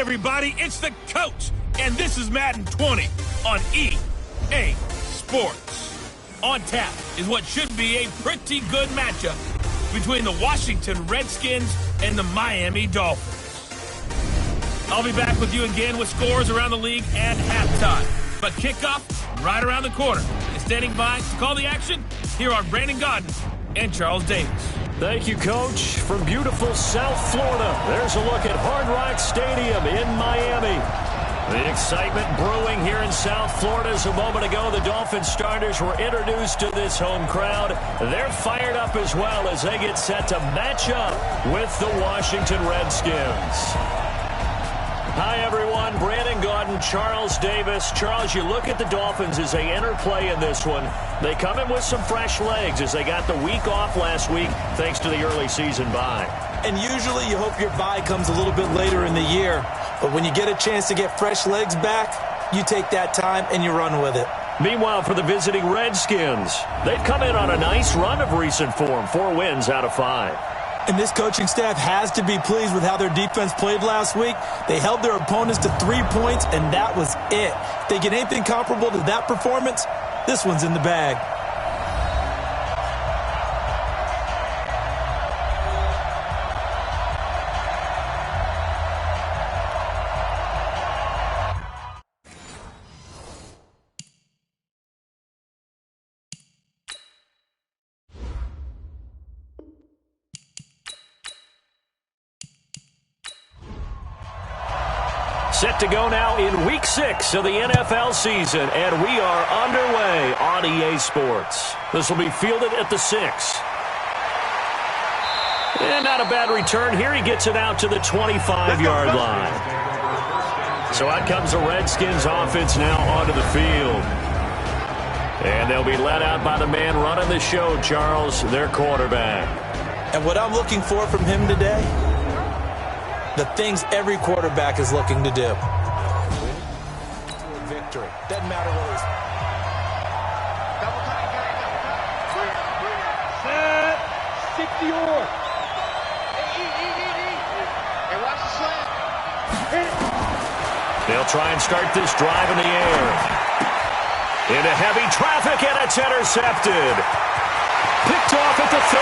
everybody, it's the coach, and this is Madden 20 on EA Sports. On tap is what should be a pretty good matchup between the Washington Redskins and the Miami Dolphins. I'll be back with you again with scores around the league at halftime. But kickoff right around the corner. And standing by to call the action, here are Brandon Gaudin and Charles Davis. Thank you, Coach. From beautiful South Florida, there's a look at Hard Rock Stadium in Miami. The excitement brewing here in South Florida. As a moment ago, the Dolphins starters were introduced to this home crowd. They're fired up as well as they get set to match up with the Washington Redskins. Hi, everyone. Brandon Gaudin, Charles Davis. Charles, you look at the Dolphins as they enter play in this one. They come in with some fresh legs as they got the week off last week thanks to the early season bye. And usually you hope your bye comes a little bit later in the year. But when you get a chance to get fresh legs back, you take that time and you run with it. Meanwhile, for the visiting Redskins, they've come in on a nice run of recent form, 4 wins out of 5. And this coaching staff has to be pleased with how their defense played last week. They held their opponents to 3 points, and that was it. If they get anything comparable to that performance, this one's in the bag. Set to go now in Week 6 of the NFL season, and we are underway on EA Sports. This will be fielded at the 6. And not a bad return here. He gets it out to the 25-yard line. So out comes the Redskins offense now onto the field. And they'll be led out by the man running the show, Charles, their quarterback. And what I'm looking for from him today, the things every quarterback is looking to do. Victory. Doesn't matter what it is. Set. Stick the oar. Hey, watch the slant. Hit it. They'll try and start this drive in the air. Into heavy traffic, and it's intercepted. Picked off at the 30.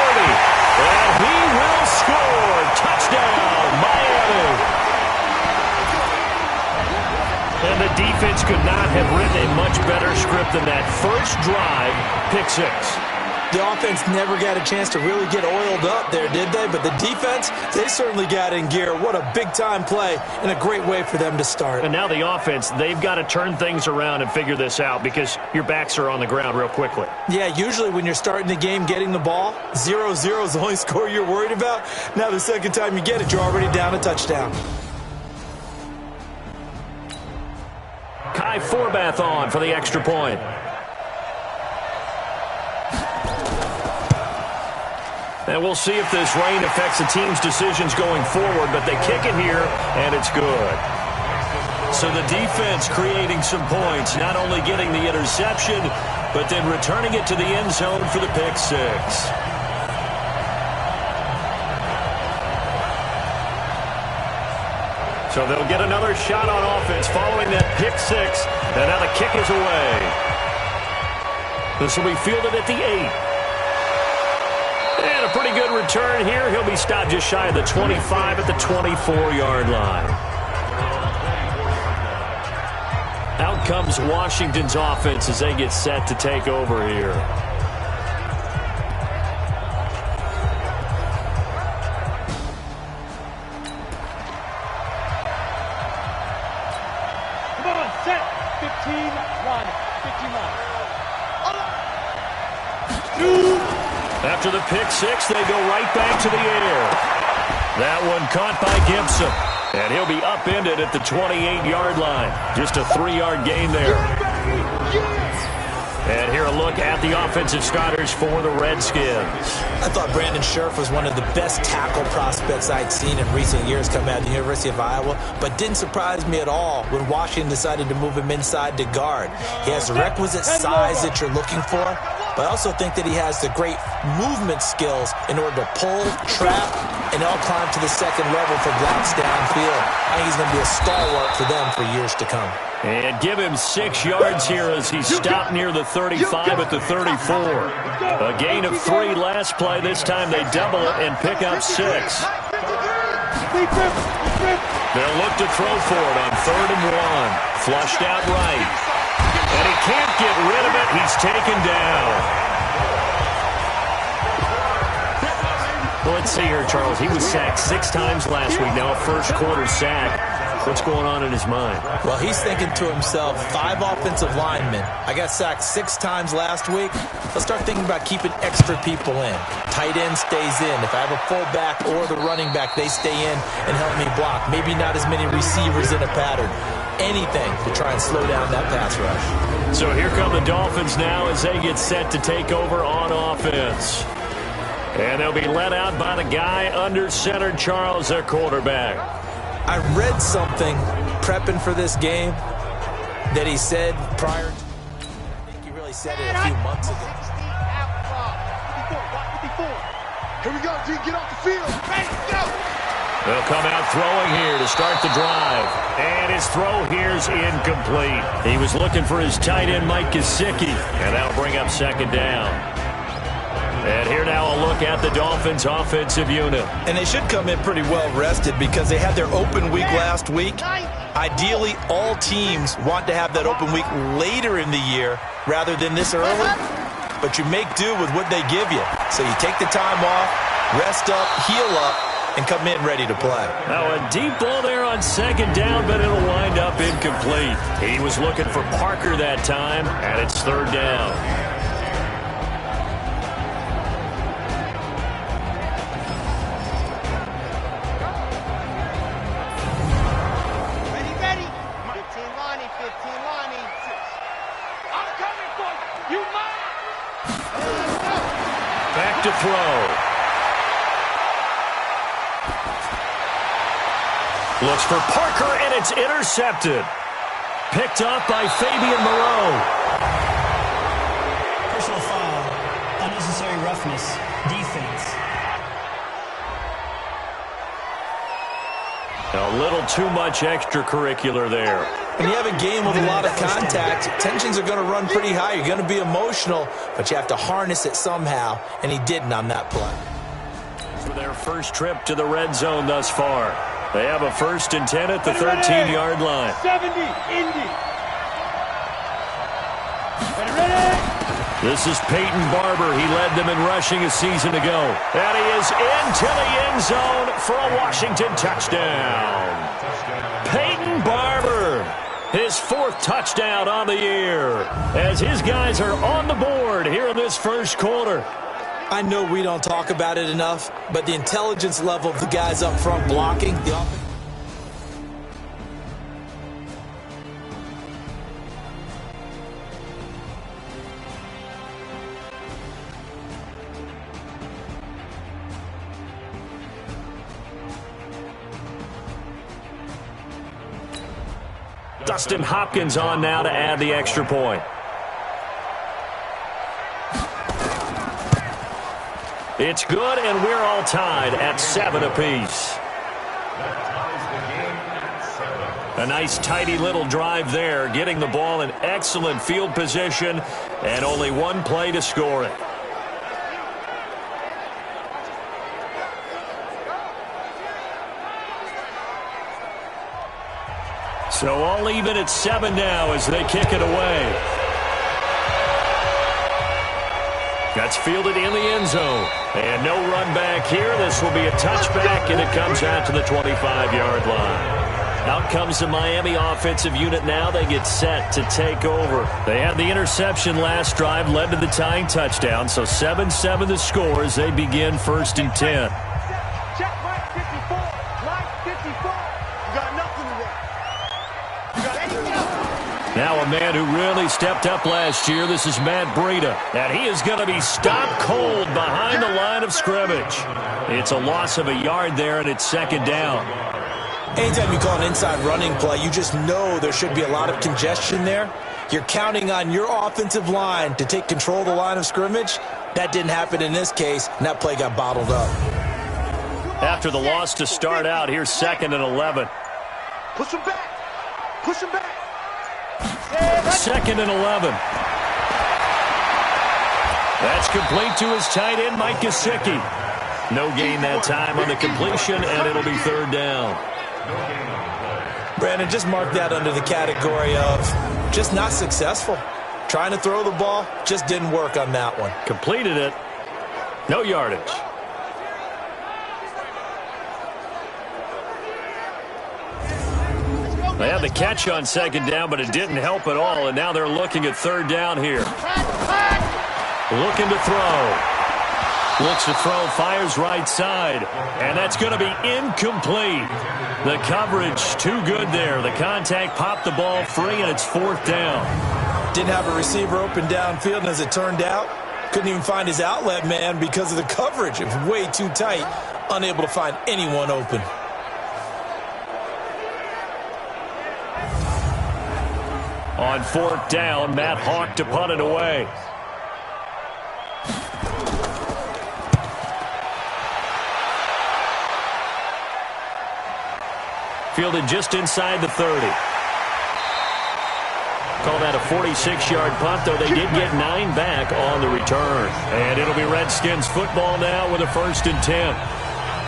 And he will score. Touchdown, Miami. And the defense could not have written a much better script than that. First drive, pick 6. The offense never got a chance to really get oiled up there, did they? But the defense, they certainly got in gear. What a big-time play and a great way for them to start. And now the offense, they've got to turn things around and figure this out because your backs are on the ground real quickly. Yeah, usually when you're starting the game getting the ball, 0-0 is the only score you're worried about. Now the second time you get it, you're already down a touchdown. Kai Forbath on for the extra point. And we'll see if this rain affects the team's decisions going forward, but they kick it here, and it's good. So the defense creating some points, not only getting the interception, but then returning it to the end zone for the pick 6. So they'll get another shot on offense following that pick 6, and now the kick is away. This will be fielded at the 8. And a pretty good return here. He'll be stopped just shy of the 25 at the 24-yard line. Out comes Washington's offense as they get set to take over here. Come on, set. 15, run. 15 line. After the pick 6, they go right back to the air. That one caught by Gibson. And he'll be upended at the 28-yard line. Just a 3-yard gain there. And here a look at the offensive starters for the Redskins. I thought Brandon Scherff was one of the best tackle prospects I'd seen in recent years coming out of the University of Iowa, but didn't surprise me at all when Washington decided to move him inside to guard. He has the requisite size that you're looking for, but I also think that he has the great movement skills in order to pull, trap, and all climb to the second level for blocks downfield. I think he's going to be a stalwart for them for years to come. And give him 6 yards here as he stopped near the 35 at the 34. A gain of 3 last play. This time they double it and pick up 6. They'll look to throw for it on 3rd and 1. Flushed out right. And he can't get rid of it. He's taken down. Well, let's see here, Charles. He was sacked 6 times last week. Now a first quarter sack. What's going on in his mind? Well, he's thinking to himself, 5 offensive linemen. I got sacked 6 times last week. Let's start thinking about keeping extra people in. Tight end stays in. If I have a fullback or the running back, they stay in and help me block. Maybe not as many receivers in a pattern. Anything to try and slow down that pass rush. So here come the Dolphins now as they get set to take over on offense. And they'll be led out by the guy under center, Charles, their quarterback. I read something prepping for this game that he said prior to, I think he really said it a few months ago. Here we go, G, get off the field. Ready, go. They'll come out throwing here to start the drive. And his throw here's incomplete. He was looking for his tight end, Mike Gesicki, and that'll bring up 2nd down. And here now a look at the Dolphins' offensive unit. And they should come in pretty well rested because they had their open week last week. Ideally, all teams want to have that open week later in the year rather than this early. But you make do with what they give you. So you take the time off, rest up, heal up, and come in ready to play. Now a deep ball there on 2nd down, but it'll wind up incomplete. He was looking for Parker that time, and it's 3rd down. Back to throw. Looks for Parker, and it's intercepted. Picked up by Fabian Moreau. Personal foul. Unnecessary roughness. Defense. A little too much extracurricular there. When you have a game with a lot of contact, tensions are going to run pretty high. You're going to be emotional, but you have to harness it somehow, and he didn't on that play. For their first trip to the red zone thus far. They have a 1st and 10 at the 13-yard line. 70, Indy. Ready? This is Peyton Barber. He led them in rushing a season ago. And he is into the end zone for a Washington touchdown. Peyton Barber, his 4th touchdown on the year, as his guys are on the board here in this first quarter. I know we don't talk about it enough, but the intelligence level of the guys up front blocking, the offense. Dustin Hopkins on now to add the extra point. It's good, and we're all tied at 7 apiece. A nice, tidy little drive there, getting the ball in excellent field position, and only 1 play to score it. So all even at 7 now as they kick it away. That's fielded in the end zone. And no run back here. This will be a touchback, and it comes out to the 25-yard line. Out comes the Miami offensive unit now. They get set to take over. They had the interception last drive, led to the tying touchdown. So 7-7 the score as they begin 1st and 10. Check right 54. Right 54. You got nothing to work. You got anything. Now a man who really stepped up last year. This is Matt Breida. And he is going to be stopped cold behind the line of scrimmage. It's a loss of a yard there, and it's 2nd down. Anytime you call an inside running play, you just know there should be a lot of congestion there. You're counting on your offensive line to take control of the line of scrimmage. That didn't happen in this case, and that play got bottled up. After the loss to start out, here's 2nd and 11. Push him back. Push him back. 2nd and 11. That's complete to his tight end, Mike Gesicki. No gain that time on the completion, and it'll be 3rd down. Brandon, just mark that under the category of just not successful. Trying to throw the ball, just didn't work on that one. Completed it. No yardage. They had the catch on 2nd down, but it didn't help at all, and now they're looking at 3rd down here. Looking to throw. Looks to throw, fires right side, and that's going to be incomplete. The coverage too good there. The contact popped the ball free, and it's 4th down. Didn't have a receiver open downfield, and as it turned out, couldn't even find his outlet man because of the coverage. It was way too tight, unable to find anyone open. On 4th down, Matt Hawk to punt it away. Fielded just inside the 30. Call that a 46-yard punt, though they did get 9 back on the return. And it'll be Redskins football now with a 1st and 10.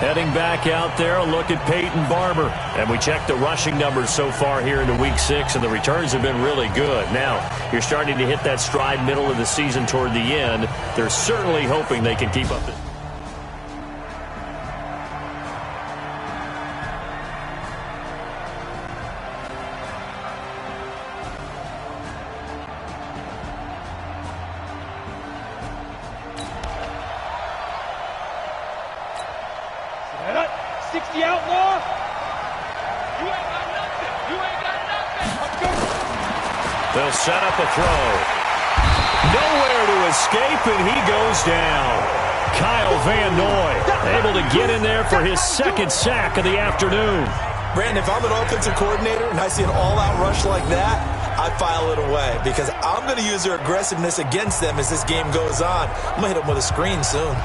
Heading back out there, a look at Peyton Barber. And we checked the rushing numbers so far here into Week 6, and the returns have been really good. Now, you're starting to hit that stride middle of the season toward the end. They're certainly hoping they can keep up this. They'll set up a throw. Nowhere to escape, and he goes down. Kyle Van Noy able to get in there for his 2nd sack of the afternoon. Brandon, if I'm an offensive coordinator and I see an all-out rush like that, I file it away because I'm going to use their aggressiveness against them as this game goes on. I'm going to hit them with a screen soon.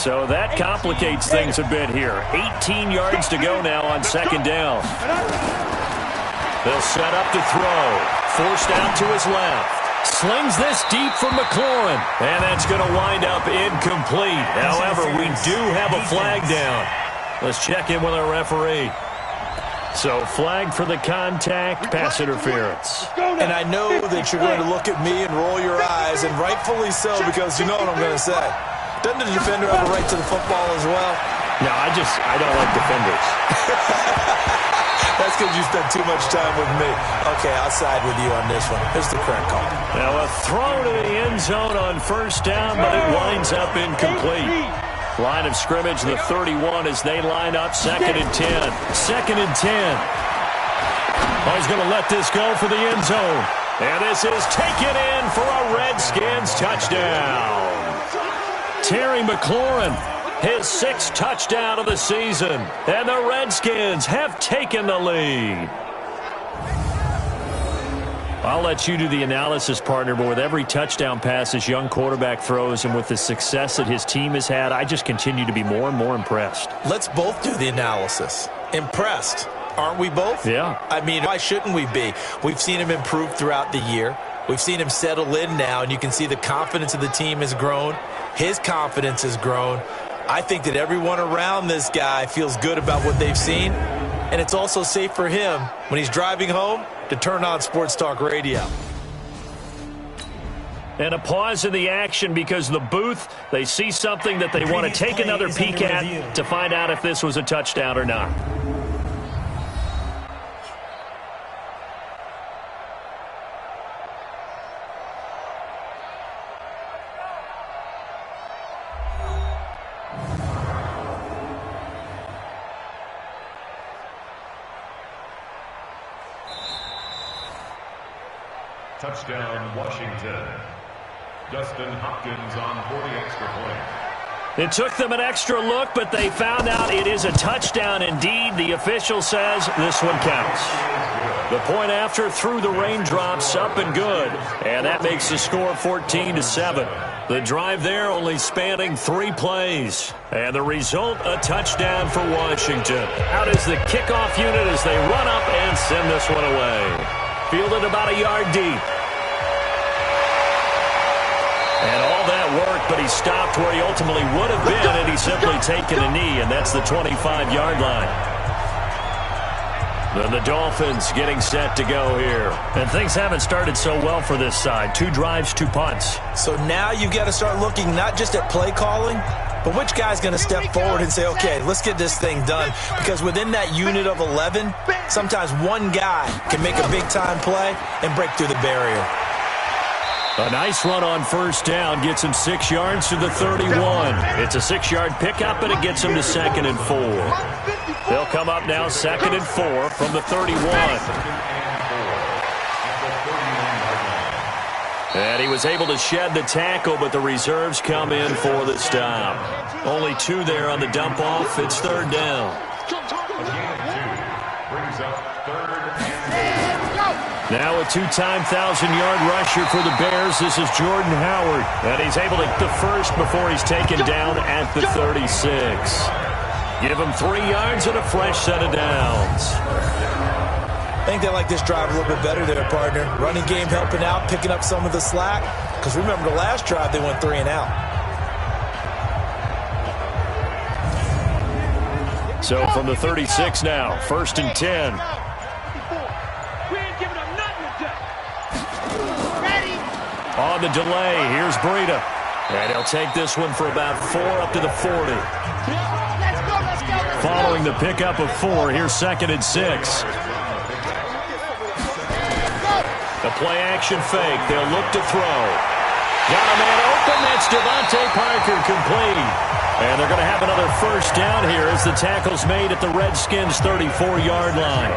So that complicates things a bit here. 18 yards to go now on 2nd down. They'll set up to throw. Forced out to his left. Slings this deep from McLaurin. And that's going to wind up incomplete. However, we do have a flag down. Let's check in with our referee. So flag for the contact, pass interference. And I know that you're going to look at me and roll your eyes, and rightfully so, because you know what I'm going to say. Doesn't the defender have a right to the football as well? No, I don't like defenders. That's because you spent too much time with me. Okay, I'll side with you on this one. Here's the correct call. Now a throw to the end zone on 1st down, but it winds up incomplete. Line of scrimmage, the 31 as they line up 2nd and 10. 2nd and 10. Oh, he's going to let this go for the end zone. And this is taken in for a Redskins touchdown. Terry McLaurin, his 6th touchdown of the season. And the Redskins have taken the lead. I'll let you do the analysis, partner, but with every touchdown pass this young quarterback throws and with the success that his team has had, I just continue to be more and more impressed. Let's both do the analysis. Impressed. Aren't we both? Yeah. I mean, why shouldn't we be? We've seen him improve throughout the year. We've seen him settle in now, and you can see the confidence of the team has grown. His confidence has grown. I think that everyone around this guy feels good about what they've seen, and it's also safe for him when he's driving home to turn on Sports Talk Radio. And a pause in the action because the booth, they see something that they want to take another peek at to find out if this was a touchdown or not. Touchdown, Washington. Dustin Hopkins on 40 extra points. It took them an extra look, but they found out it is a touchdown indeed. The official says this one counts. The point after through the raindrops, up and good. And that makes the score 14-7. The drive there only spanning 3 plays. And the result, a touchdown for Washington. Out is the kickoff unit as they run up and send this one away. Fielded about a yard deep. And all that work, but he stopped where he ultimately would have been had he simply taken a knee, and that's the 25-yard line. Then the Dolphins getting set to go here. And things haven't started so well for this side. 2 drives, 2 punts. So now you've got to start looking not just at play calling, but which guy's going to step forward and say, okay, let's get this thing done. Because within that unit of 11, sometimes one guy can make a big-time play and break through the barrier. A nice run on first down gets him 6 yards to the 31. It's a 6-yard pickup, and it gets him to 2nd and 4. They'll come up now 2nd and 4 from the 31. And he was able to shed the tackle, but the reserves come in for the stop. Only 2 there on the dump off. It's 3rd down. Now a 2-time 1,000-yard rusher for the Bears. This is Jordan Howard. And he's able to get the first before he's taken down at the 36. Give him 3 yards and a fresh set of downs. I think they like this drive a little bit better there, partner. Running game helping out, picking up some of the slack. Because remember the last drive, they went 3 and out. So from the 36 now, 1st and 10. On the delay, here's Breida. And he'll take this one for about 4 up to the 40. Following the pickup of 4, here's 2nd and 6. The play-action fake. They'll look to throw. Got a man open. That's Devontae Parker complete. And they're going to have another first down here as the tackle's made at the Redskins' 34-yard line.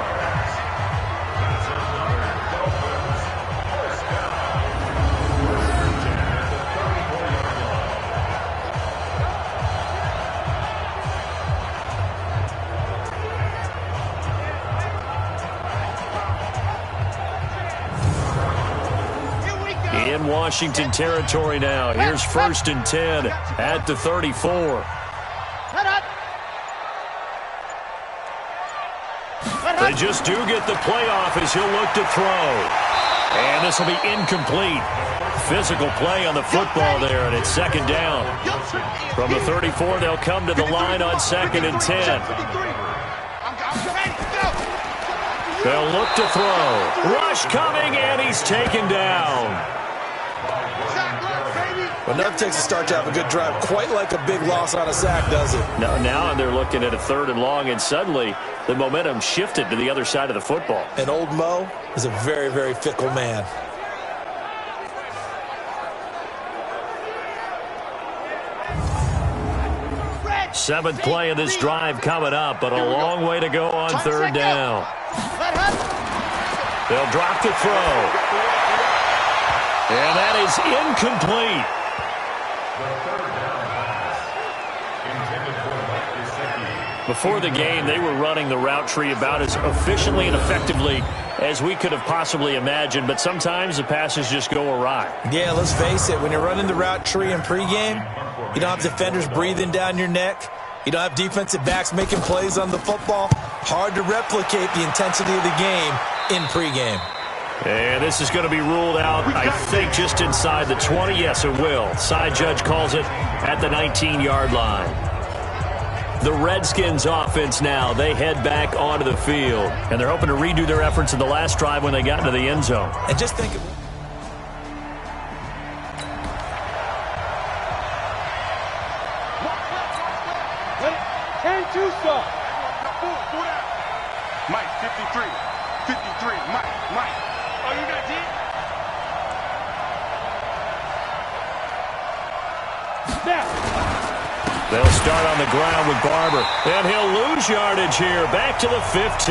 In Washington territory now. Here's 1st and 10 at the 34. They just do get the playoff as he'll look to throw. And this will be incomplete. Physical play on the football there, and it's 2nd down. From the 34, they'll come to the line on 2nd and 10. They'll look to throw. Rush coming, and he's taken down. But never takes a start to have a good drive, quite like a big loss on a sack, does it? No, now they're looking at a 3rd and long, and suddenly the momentum shifted to the other side of the football. And old Mo is a very, very fickle man. Seventh play of this drive coming up, but a long way to go on 3rd down. They'll drop the throw. And that is incomplete. Before the game, they were running the route tree about as efficiently and effectively as we could have possibly imagined, but sometimes the passes just go awry. Yeah, let's face it. When you're running the route tree in pregame, you don't have defenders breathing down your neck. You don't have defensive backs making plays on the football. Hard to replicate the intensity of the game in pregame. And this is going to be ruled out, I think, just inside the 20. Yes, it will. Side judge calls it at the 19-yard line. The Redskins offense now, they head back onto the field. And they're hoping to redo their efforts in the last drive when they got into the end zone. And just think of it. Mike, 53. 53. Mike. Oh, you got D? They'll start on the ground with Barber. And he'll lose yardage here. Back to the 15.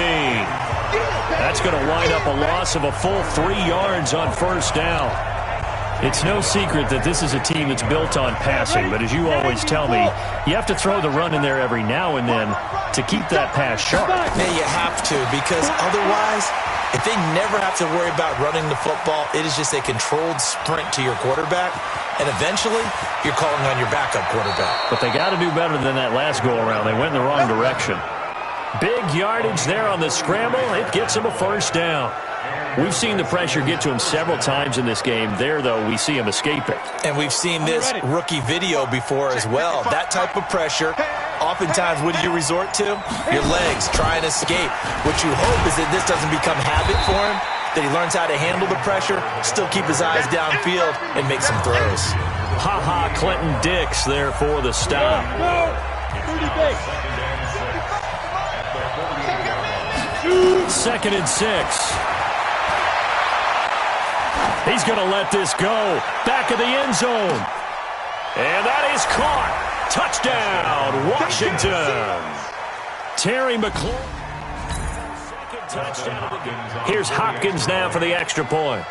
That's going to wind up a loss of a full 3 yards on first down. It's no secret that this is a team that's built on passing, but as you always tell me, you have to throw the run in there every now and then to keep that pass sharp. Yeah, you have to, because otherwise, if they never have to worry about running the football, it is just a controlled sprint to your quarterback, and eventually, you're calling on your backup quarterback. But they got to do better than that last go-around. They went in the wrong direction. Big yardage there on the scramble. It gets him a first down. We've seen the pressure get to him several times in this game. There, though, we see him escape it. And we've seen this rookie video before as well. That type of pressure, oftentimes, what do you resort to? Your legs, try and escape. What you hope is that this doesn't become habit for him, that he learns how to handle the pressure, still keep his eyes downfield, and make some throws. Ha-ha, Clinton Dix there for the stop. Second and 6. He's going to let this go. Back of the end zone. And that is caught. Touchdown, Washington. Terry McLaurin. Second touchdown of the game. Here's Hopkins now for the extra point.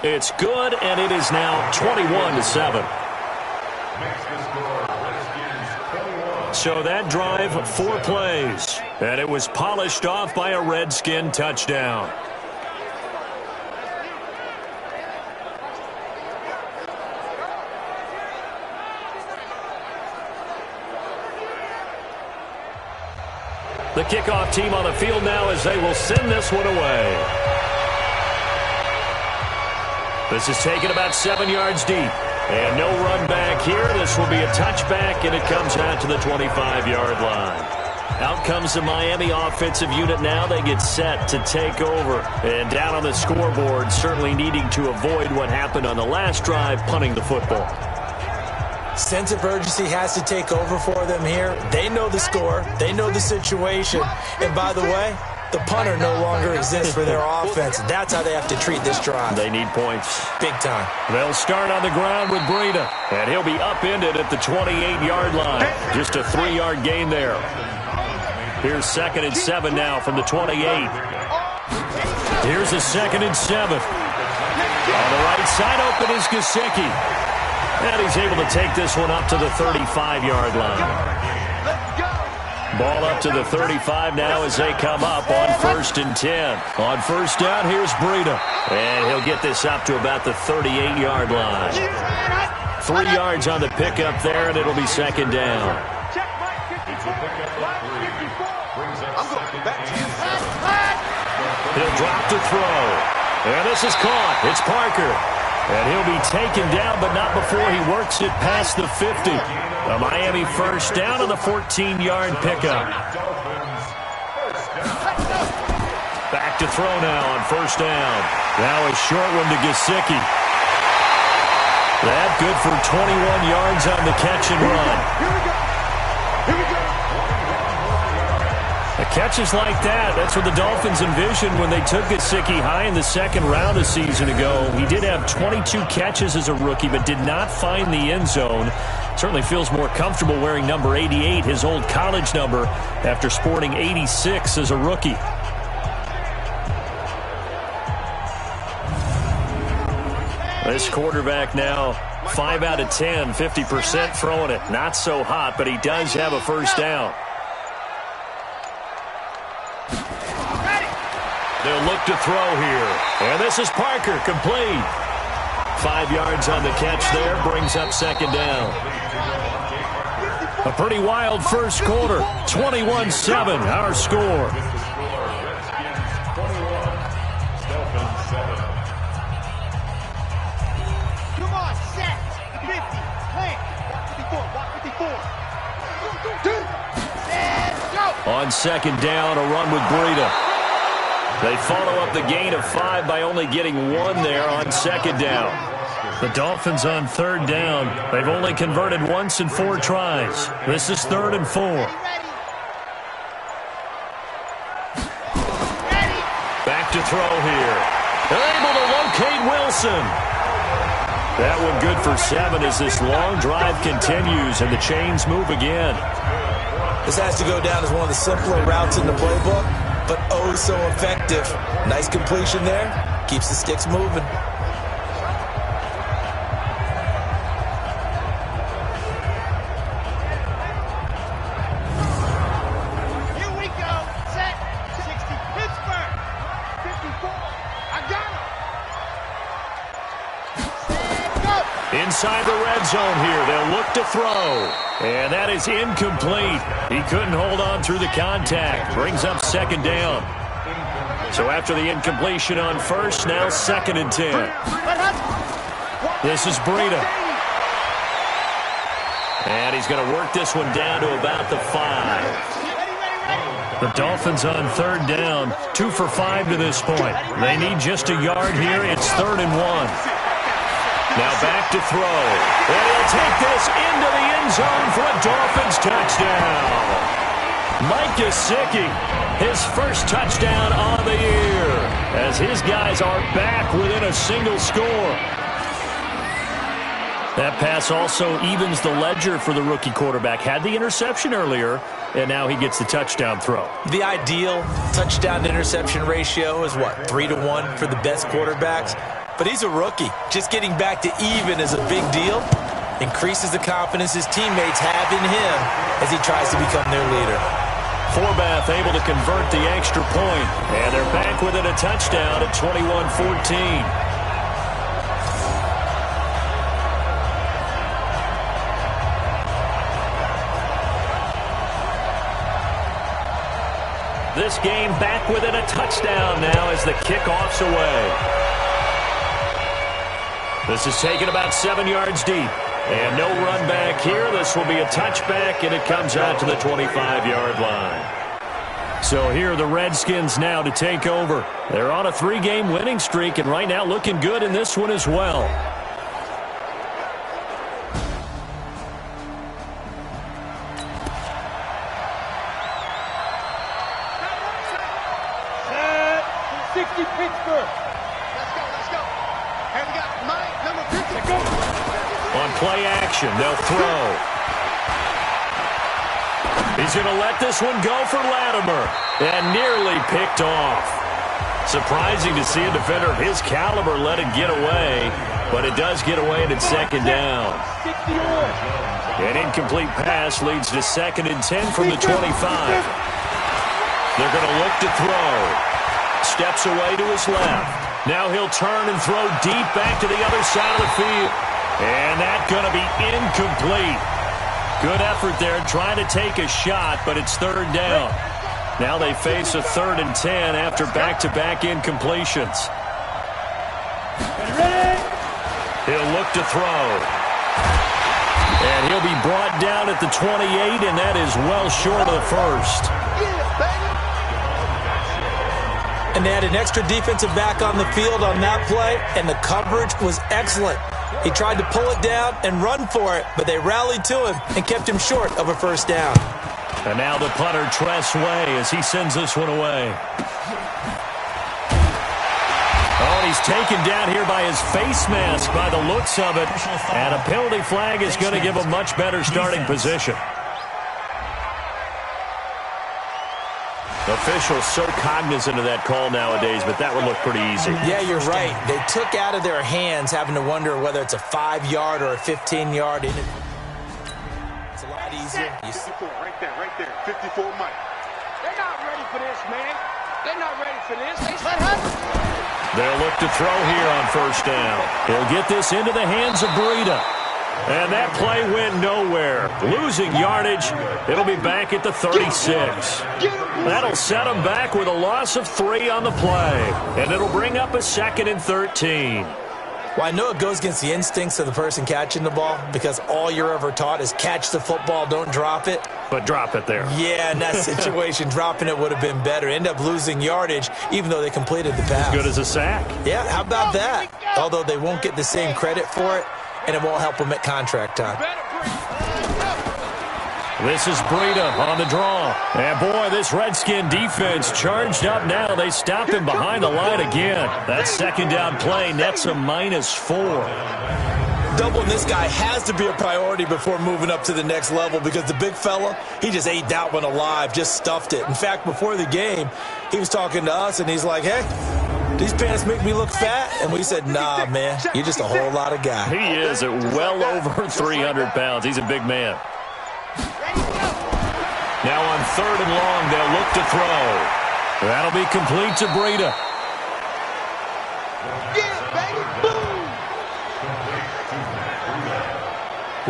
It's good, and it is now 21-7. So that drive, 4 plays. And it was polished off by a Redskin touchdown. The kickoff team on the field now as they will send this one away. This is taken about 7 yards deep. And no run back here. This will be a touchback, and it comes out to the 25-yard line. Out comes the Miami offensive unit now. They get set to take over. And down on the scoreboard, certainly needing to avoid what happened on the last drive, punting the football. Sense of urgency has to take over for them here. They know the score. They know the situation. And by the way, the punter no longer exists for their offense. That's how they have to treat this drive. They need points. Big time. They'll start on the ground with Breida. And he'll be upended at the 28-yard line. Just a 3-yard gain there. Here's 2nd and 7 now from the 28. Here's a 2nd and 7. On the right side, open is Gesicki. And he's able to take this one up to the 35-yard line. Ball up to the 35 now as they come up on 1st and 10. On first down, here's Breida. And he'll get this up to about the 38-yard line. 3 yards on the pickup there, and it'll be 2nd down. He'll drop to throw. And this is caught. It's Parker. And he'll be taken down, but not before he works it past the 50. A Miami first down on the 14-yard pickup. Back to throw now on 1st down. Now a short one to Gesicki. That good for 21 yards on the catch and run. Here we go. Catches like that, that's what the Dolphins envisioned when they took Gesicki high in the 2nd round a season ago. He did have 22 catches as a rookie, but did not find the end zone. Certainly feels more comfortable wearing number 88, his old college number, after sporting 86 as a rookie. This quarterback now 5 out of 10, 50% throwing it. Not so hot, but he does have a first down. They'll look to throw here. And this is Parker, complete. 5 yards on the catch there, brings up 2nd down. A pretty wild first quarter. 21-7, our score. Come on, set. 50. Plant. Walk 54. Let's go. On 2nd down, a run with Breida. They follow up the gain of 5 by only getting 1 there on 2nd down. The Dolphins on 3rd down. They've only converted once in 4 tries. This is 3rd and 4. Back to throw here. They're able to locate Wilson. That one good for 7 as this long drive continues and the chains move again. This has to go down as one of the simpler routes in the playbook, but oh so effective. Nice completion there. Keeps the sticks moving. Here we go. Set. 60. Pittsburgh. 54. I got him. Stand up. Inside the red zone here, they'll look to throw. And that is incomplete. He couldn't hold on through the contact. Brings up second down. So after the incompletion on first, now 2nd and 10. This is Breida. And he's going to work this one down to about the 5. The Dolphins on 3rd down, 2 for 5 to this point. They need just a yard here. It's 3rd and 1. Now back to throw. And he'll take this into the end zone for a Dolphins touchdown. Mike Gesicki, his first touchdown on the year, as his guys are back within a single score. That pass also evens the ledger for the rookie quarterback. Had the interception earlier, and now he gets the touchdown throw. The ideal touchdown-to-interception ratio is, what, 3 to 1 for the best quarterbacks? But he's a rookie. Just getting back to even is a big deal. Increases the confidence his teammates have in him as he tries to become their leader. Forbath able to convert the extra point, and they're back within a touchdown at 21-14. This game back within a touchdown now as the kickoff's away. This is taken about 7 yards deep. And no run back here. This will be a touchback, and it comes out to the 25-yard line. So here are the Redskins now to take over. They're on a 3-game winning streak, and right now looking good in this one as well. Set. 60 Pittsburgh. Let's go. Here we got Mike, number 50. Go. On play action, they'll throw. He's going to let this one go for Latimer. And nearly picked off. Surprising to see a defender of his caliber let it get away. But it does get away, and it's 2nd down. An incomplete pass leads to 2nd and 10 from the 25. They're going to look to throw. Steps away to his left. Now he'll turn and throw deep back to the other side of the field. And that's going to be incomplete. Good effort there trying to take a shot, but it's 3rd down. Now they face a 3rd and 10 after back-to-back incompletions. He'll look to throw. And he'll be brought down at the 28, and that is well short of the first. And they had an extra defensive back on the field on that play, and the coverage was excellent. He tried to pull it down and run for it, but they rallied to him and kept him short of a 1st down. And now the punter, Tress Way, as he sends this one away. Oh, and he's taken down here by his face mask by the looks of it. And a penalty flag is going to give a much better starting position. Officials so cognizant of that call nowadays, but that would look pretty easy. Yeah, you're right. They took out of their hands having to wonder whether it's a 5-yard or a 15-yard. It's a lot easier. 54, right there. 54 Mike. They're not ready for this, man. They're not ready for this. They'll look to throw here on 1st down. He'll get this into the hands of Breida. And that play went nowhere. Losing yardage. It'll be back at the 36. That'll set them back with a loss of 3 on the play. And it'll bring up a 2nd and 13. Well, I know it goes against the instincts of the person catching the ball because all you're ever taught is catch the football, don't drop it. But drop it there. Yeah, in that situation, dropping it would have been better. End up losing yardage even though they completed the pass. As good as a sack. Yeah, how about that? Although they won't get the same credit for it, and it won't help them at contract time. This is Breida on the draw. And boy, this Redskin defense charged up now. They stop him behind the line again. That 2nd down play nets a -4. Doubling this guy has to be a priority before moving up to the next level because the big fella, he just ate that one alive, just stuffed it. In fact, before the game, he was talking to us, and he's like, hey, these pants make me look fat? And we said, nah, man, you're just a whole lot of guy. He is at well over 300 pounds. He's a big man. Now on 3rd and long, they'll look to throw. That'll be complete to Breida.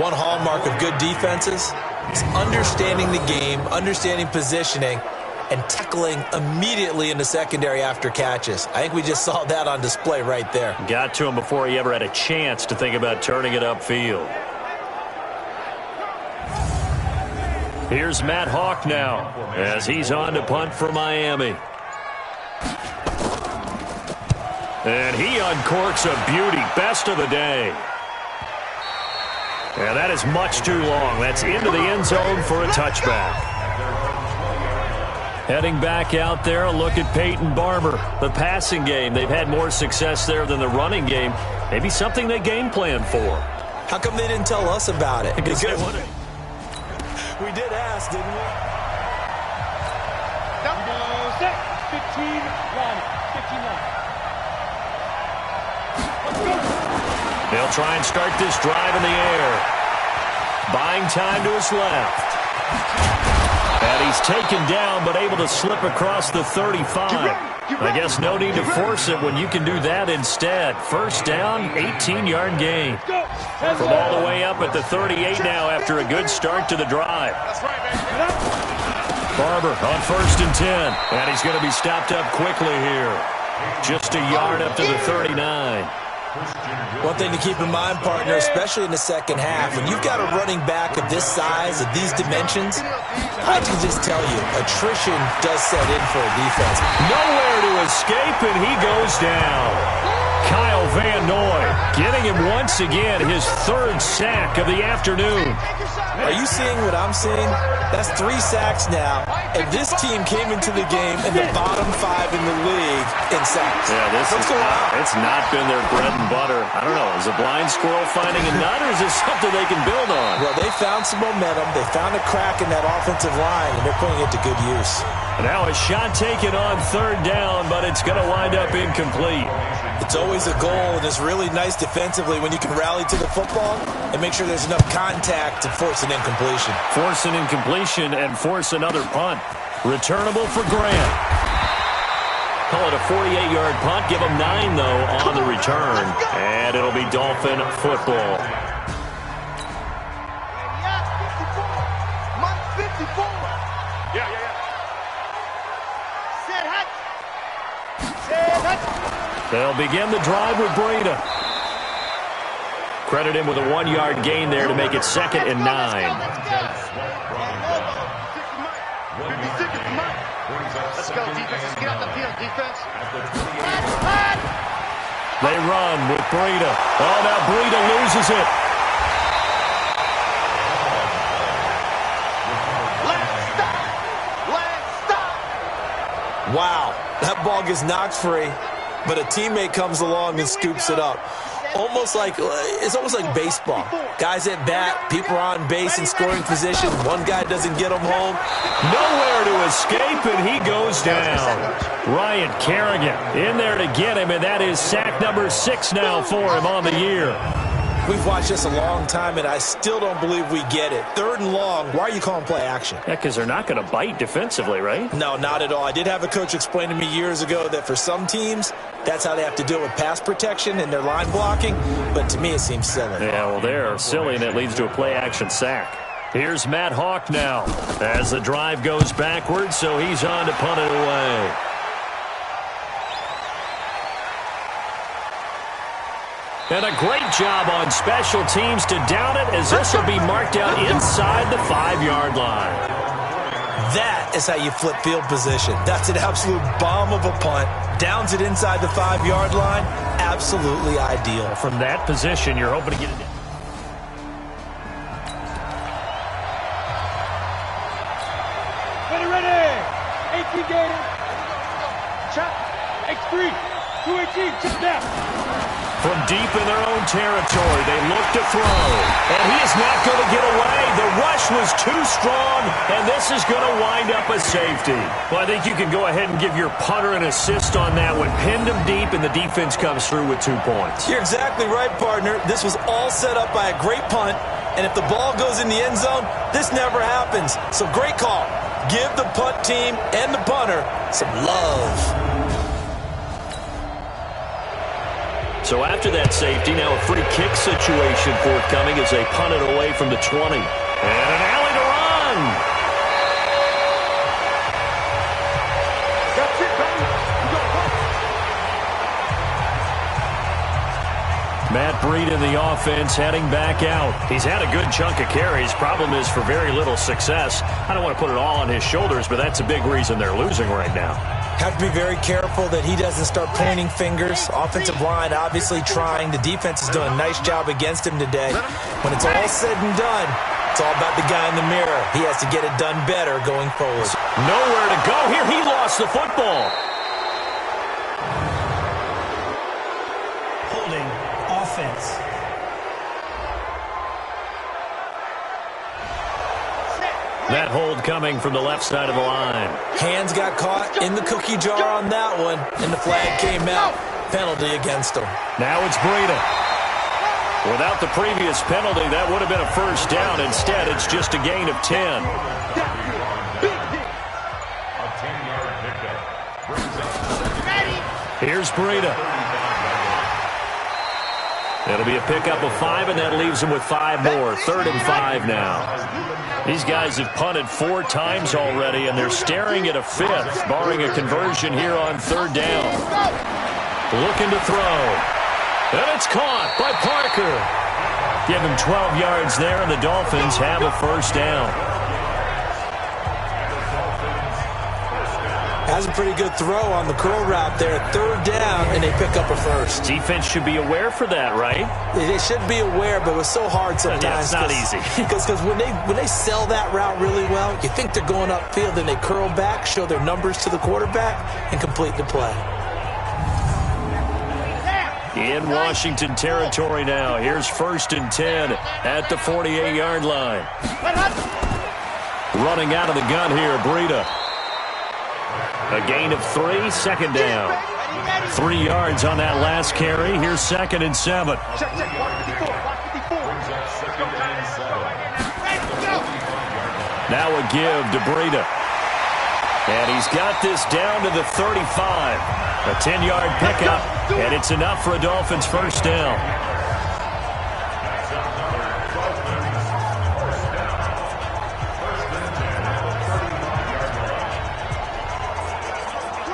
One hallmark of good defenses is understanding the game, understanding positioning, and tackling immediately in the secondary after catches. I think we just saw that on display right there. Got to him before he ever had a chance to think about turning it upfield. Here's Matt Hawk now as he's on to punt for Miami. And he uncorks a beauty. Best of the day. And that is much too long. That's into the end zone for a touchback. Heading back out there, a look at Peyton Barber. The passing game, they've had more success there than the running game. Maybe something they game plan for. How come they didn't tell us about it? Because we did ask, didn't we? 15-9. They'll try and start this drive in the air. Buying time to his left. And he's taken down, but able to slip across the 35. I guess no need to force it when you can do that instead. First down, 18-yard gain. From all the way up at the 38 now after a good start to the drive. Barber on 1st and 10. And he's going to be stopped up quickly here. Just a yard up to the 39. One thing to keep in mind, partner, especially in the second half, when you've got a running back of this size, of these dimensions, I can just tell you, attrition does set in for a defense. Nowhere to escape, and he goes down. Kyle Van Noy getting him once again, his 3rd sack of the afternoon. Are you seeing what I'm seeing? That's 3 sacks now, and this team came into the game in the bottom 5 in the league in sacks. Yeah, it's not been their bread and butter. I don't know, is a blind squirrel finding a nut, or is this something they can build on? Well, they found some momentum. They found a crack in that offensive line, and they're putting it to good use. Now a shot taken on 3rd down, but it's going to wind up incomplete. It's always a goal, and it's really nice defensively when you can rally to the football and make sure there's enough contact to force an incompletion. Force an incompletion and force another punt. Returnable for Grant. Call it a 48-yard punt. Give them 9, though, on the return. And it'll be Dolphin football. They'll begin the drive with Breida. Credit him with a 1-yard gain there to make it 2nd and 9. Let's go, defense. Let's get out the field, defense. They run with Breida. Oh, now Breida loses it. Let's stop. Wow, that ball gets knocked free, but a teammate comes along and scoops it up. It's almost like baseball. Guys at bat, people are on base in scoring position. One guy doesn't get them home. Nowhere to escape, and he goes down. Ryan Kerrigan in there to get him, and that is sack number 6 now for him on the year. We've watched this a long time, and I still don't believe we get it. 3rd and long, why are you calling play action? Yeah, because they're not going to bite defensively, right? No, not at all. I did have a coach explain to me years ago that for some teams, that's how they have to deal with pass protection and their line blocking, but to me it seems silly. Yeah, well, they're silly, and it leads to a play-action sack. Here's Matt Hawk now as the drive goes backwards, so he's on to punt it away. And a great job on special teams to down it, as this will be marked out inside the 5-yard line. That is how you flip field position. That's an absolute bomb of a punt. Downs it inside the 5-yard line. Absolutely ideal. From that position, you're hoping to get it in. Ready. 18 Gator. Chop. X3. 218. Chip down. From deep in their own territory, they look to throw. And he is not going to get away. The rush was too strong, and this is going to wind up a safety. Well, I think you can go ahead and give your punter an assist on that one. Pinned him deep, and the defense comes through with 2 points. You're exactly right, partner. This was all set up by a great punt, and if the ball goes in the end zone, this never happens. So great call. Give the punt team and the punter some love. So after that safety, now a free kick situation forthcoming as they punt it away from the 20. And an alley to run. That's it, baby. You got one. Matt Breed in the offense heading back out. He's had a good chunk of carries. Problem is for very little success. I don't want to put it all on his shoulders, but that's a big reason they're losing right now. Have to be very careful that he doesn't start pointing fingers. Offensive line obviously trying. The defense is doing a nice job against him today. When it's all said and done, it's all about the guy in the mirror. He has to get it done better going forward. Nowhere to go here. He lost the football. Holding offense. That hold coming from the left side of the line. Hands got caught in the cookie jar on that one, and the flag came out. Penalty against him. Now it's Breida. Without the previous penalty, that would have been a first down. Instead, it's just a gain of 10. A 10-yard pickup. Brings up second. Here's Breida. It'll be a pickup of 5, and that leaves him with 5 more. 3rd and 5 now. These guys have punted 4 times already, and they're staring at a 5th, barring a conversion here on 3rd down. Looking to throw. And it's caught by Parker. Give him 12 yards there, and the Dolphins have a first down. Has a pretty good throw on the curl route there. 3rd down, and they pick up a first. Defense should be aware for that, right? They should be aware, but it was so hard sometimes. Yeah, it's not easy. Because when they sell that route really well, you think they're going upfield, then they curl back, show their numbers to the quarterback, and complete the play. In Washington territory now. Here's 1st and 10 at the 48-yard line. Running out of the gun here, Breida. A gain of 3, 2nd down. 3 yards on that last carry. Here's 2nd and 7. Check, check. Watch 54. Watch 54. Brings up 2nd and 7. Now a give to Breida. And he's got this down to the 35. A 10-yard pickup, and it's enough for a Dolphins first down.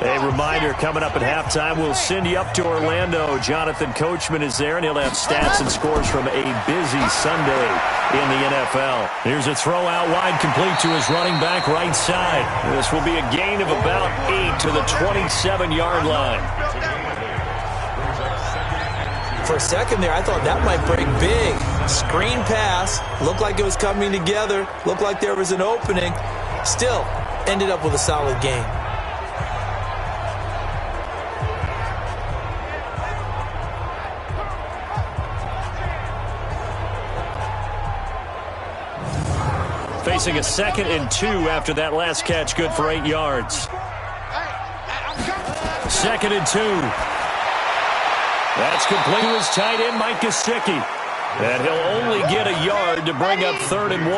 A reminder, coming up at halftime, we'll send you up to Orlando. Jonathan Coachman is there, and he'll have stats and scores from a busy Sunday in the NFL. Here's a throw out wide, complete to his running back right side. This will be a gain of about 8 to the 27-yard line. For a second there, I thought that might break big. Screen pass, looked like it was coming together, looked like there was an opening. Still, ended up with a solid game. Facing a 2nd and 2 after that last catch, good for 8 yards. 2nd and 2. That's complete to his tight end, Mike Gesicki. And he'll only get a yard to bring up 3rd and 1.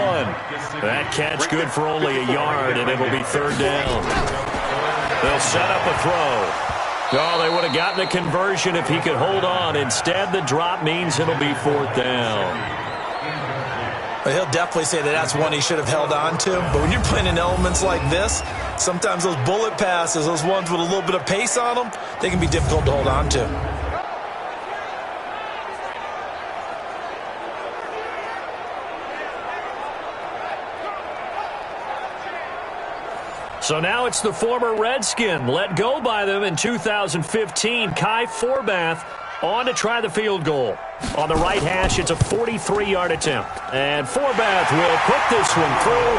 That catch good for only a yard, and it'll be 3rd down. They'll set up a throw. Oh, they would have gotten a conversion if he could hold on. Instead, the drop means it'll be 4th down. But he'll definitely say that that's one he should have held on to. But when you're playing in elements like this, sometimes those bullet passes, those ones with a little bit of pace on them, they can be difficult to hold on to. So now it's the former Redskin, let go by them in 2015, Kai Forbath, on to try the field goal. On the right hash, it's a 43-yard attempt. And Forbath will put this one through,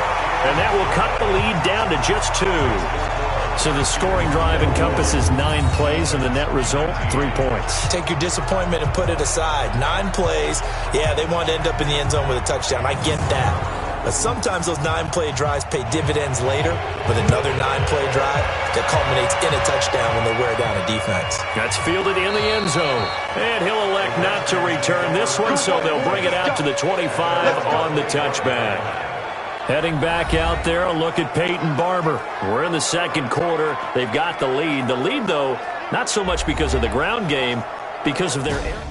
and that will cut the lead down to just 2. So the scoring drive encompasses 9 plays, and the net result, 3 points. Take your disappointment and put it aside. 9 plays. Yeah, they want to end up in the end zone with a touchdown. I get that. But sometimes those 9-play drives pay dividends later with another 9-play drive that culminates in a touchdown when they wear down a defense. That's fielded in the end zone. And he'll elect not to return this one, so they'll bring it out to the 25 on the touchback. Heading back out there, a look at Peyton Barber. We're in the second quarter. They've got the lead. The lead, though, not so much because of the ground game, because of their air.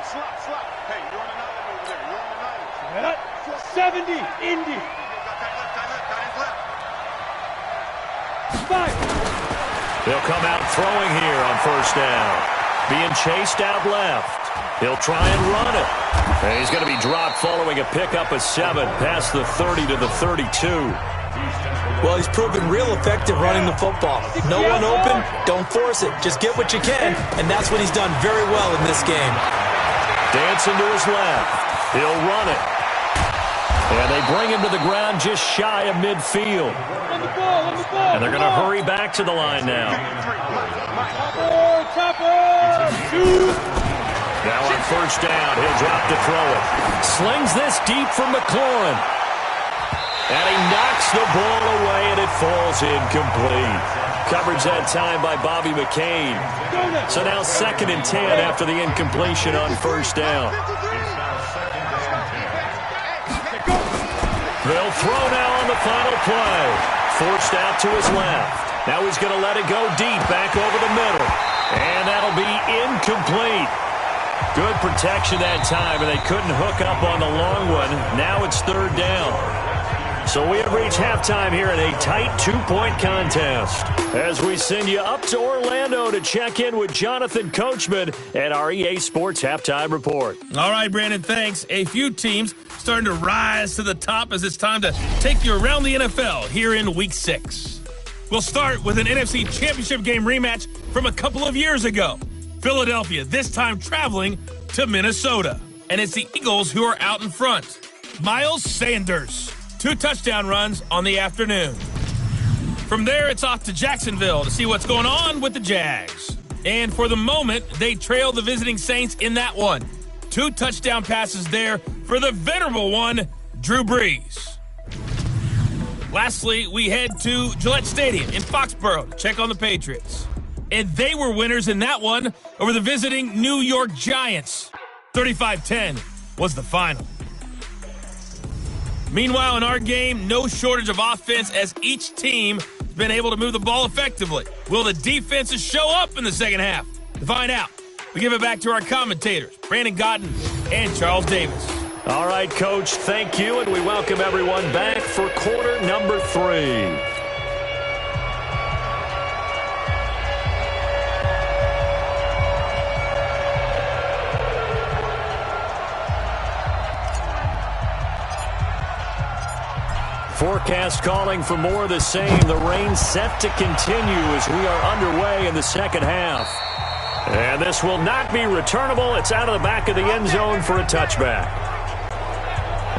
Slap. Hey, you're on an island over there. You're on an island. 70, Indy. Five. They'll come out throwing here on first down. Being chased out left. He'll try and run it. And he's going to be dropped following a pickup of 7 past the 30 to the 32. Well, he's proven real effective running the football. No one open, don't force it. Just get what you can, and that's what he's done very well in this game. Dancing to his left. He'll run it. And they bring him to the ground just shy of midfield. On the ball. And they're going to hurry back to the line now. Topper. Shoot. Now on first down, he'll drop to throw it. Slings this deep from McLaurin. And he knocks the ball away, and it falls incomplete. Coverage that time by Bobby McCain. So now 2nd and 10 after the incompletion on first down. They'll throw now on the final play. Forced out to his left. Now he's going to let it go deep, back over the middle. And that'll be incomplete. Good protection that time, and they couldn't hook up on the long one. Now it's 3rd down. So we have reached halftime here in a tight 2-point contest. As we send you up to Orlando to check in with Jonathan Coachman at our EA Sports Halftime Report. All right, Brandon, thanks. A few teams starting to rise to the top as it's time to take you around the NFL here in Week 6. We'll start with an NFC Championship game rematch from a couple of years ago. Philadelphia, this time traveling to Minnesota. And it's the Eagles who are out in front. Miles Sanders, 2 touchdown runs on the afternoon. From there, it's off to Jacksonville to see what's going on with the Jags. And for the moment, they trail the visiting Saints in that one. 2 touchdown passes there for the venerable one, Drew Brees. Lastly, we head to Gillette Stadium in Foxborough to check on the Patriots. And they were winners in that one over the visiting New York Giants. 35-10 was the final. Meanwhile, in our game, no shortage of offense as each team has been able to move the ball effectively. Will the defenses show up in the second half? To find out, we give it back to our commentators, Brandon Godden and Charles Davis. All right, Coach, thank you, and we welcome everyone back for quarter number 3. Forecast calling for more of the same. The rain set to continue as we are underway in the second half. And this will not be returnable. It's out of the back of the end zone for a touchback.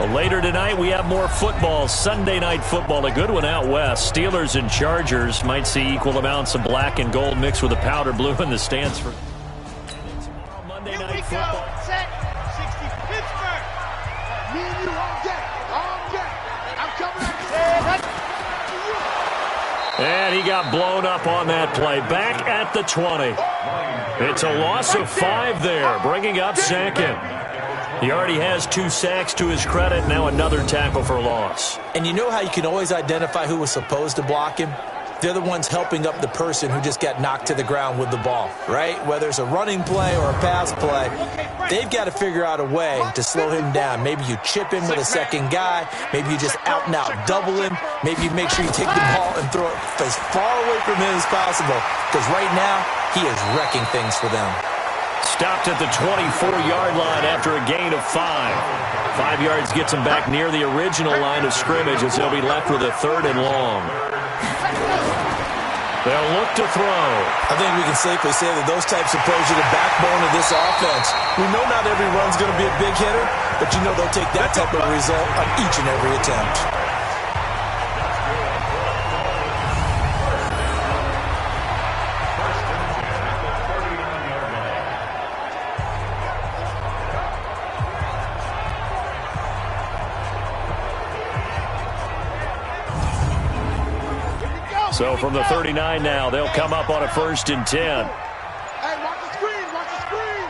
Well, later tonight, we have more football. Sunday night football, a good one out west. Steelers and Chargers might see equal amounts of black and gold mixed with a powder blue in the stands for tomorrow, Monday night football. Set. 60 Pittsburgh. Me and you all day. I'm coming at you. And he got blown up on that play. Back at the 20. It's a loss of 5 there, bringing up 2nd. He already has 2 sacks to his credit. Now another tackle for loss. And you know how you can always identify who was supposed to block him? They're the ones helping up the person who just got knocked to the ground with the ball, right? Whether it's a running play or a pass play, they've got to figure out a way to slow him down. Maybe you chip him with a second guy. Maybe you just out and out double him. Maybe you make sure you take the ball and throw it as far away from him as possible. Because right now, he is wrecking things for them. Stopped at the 24-yard line after a gain of 5. 5 yards gets him back near the original line of scrimmage as he'll be left with a 3rd and long. They'll look to throw. I think we can safely say that those types of plays are the backbone of this offense. We know not every run's going to be a big hitter, but you know they'll take that type of result on each and every attempt. So from the 39 now, they'll come up on a 1st and 10. Hey, watch the screen, watch the screen.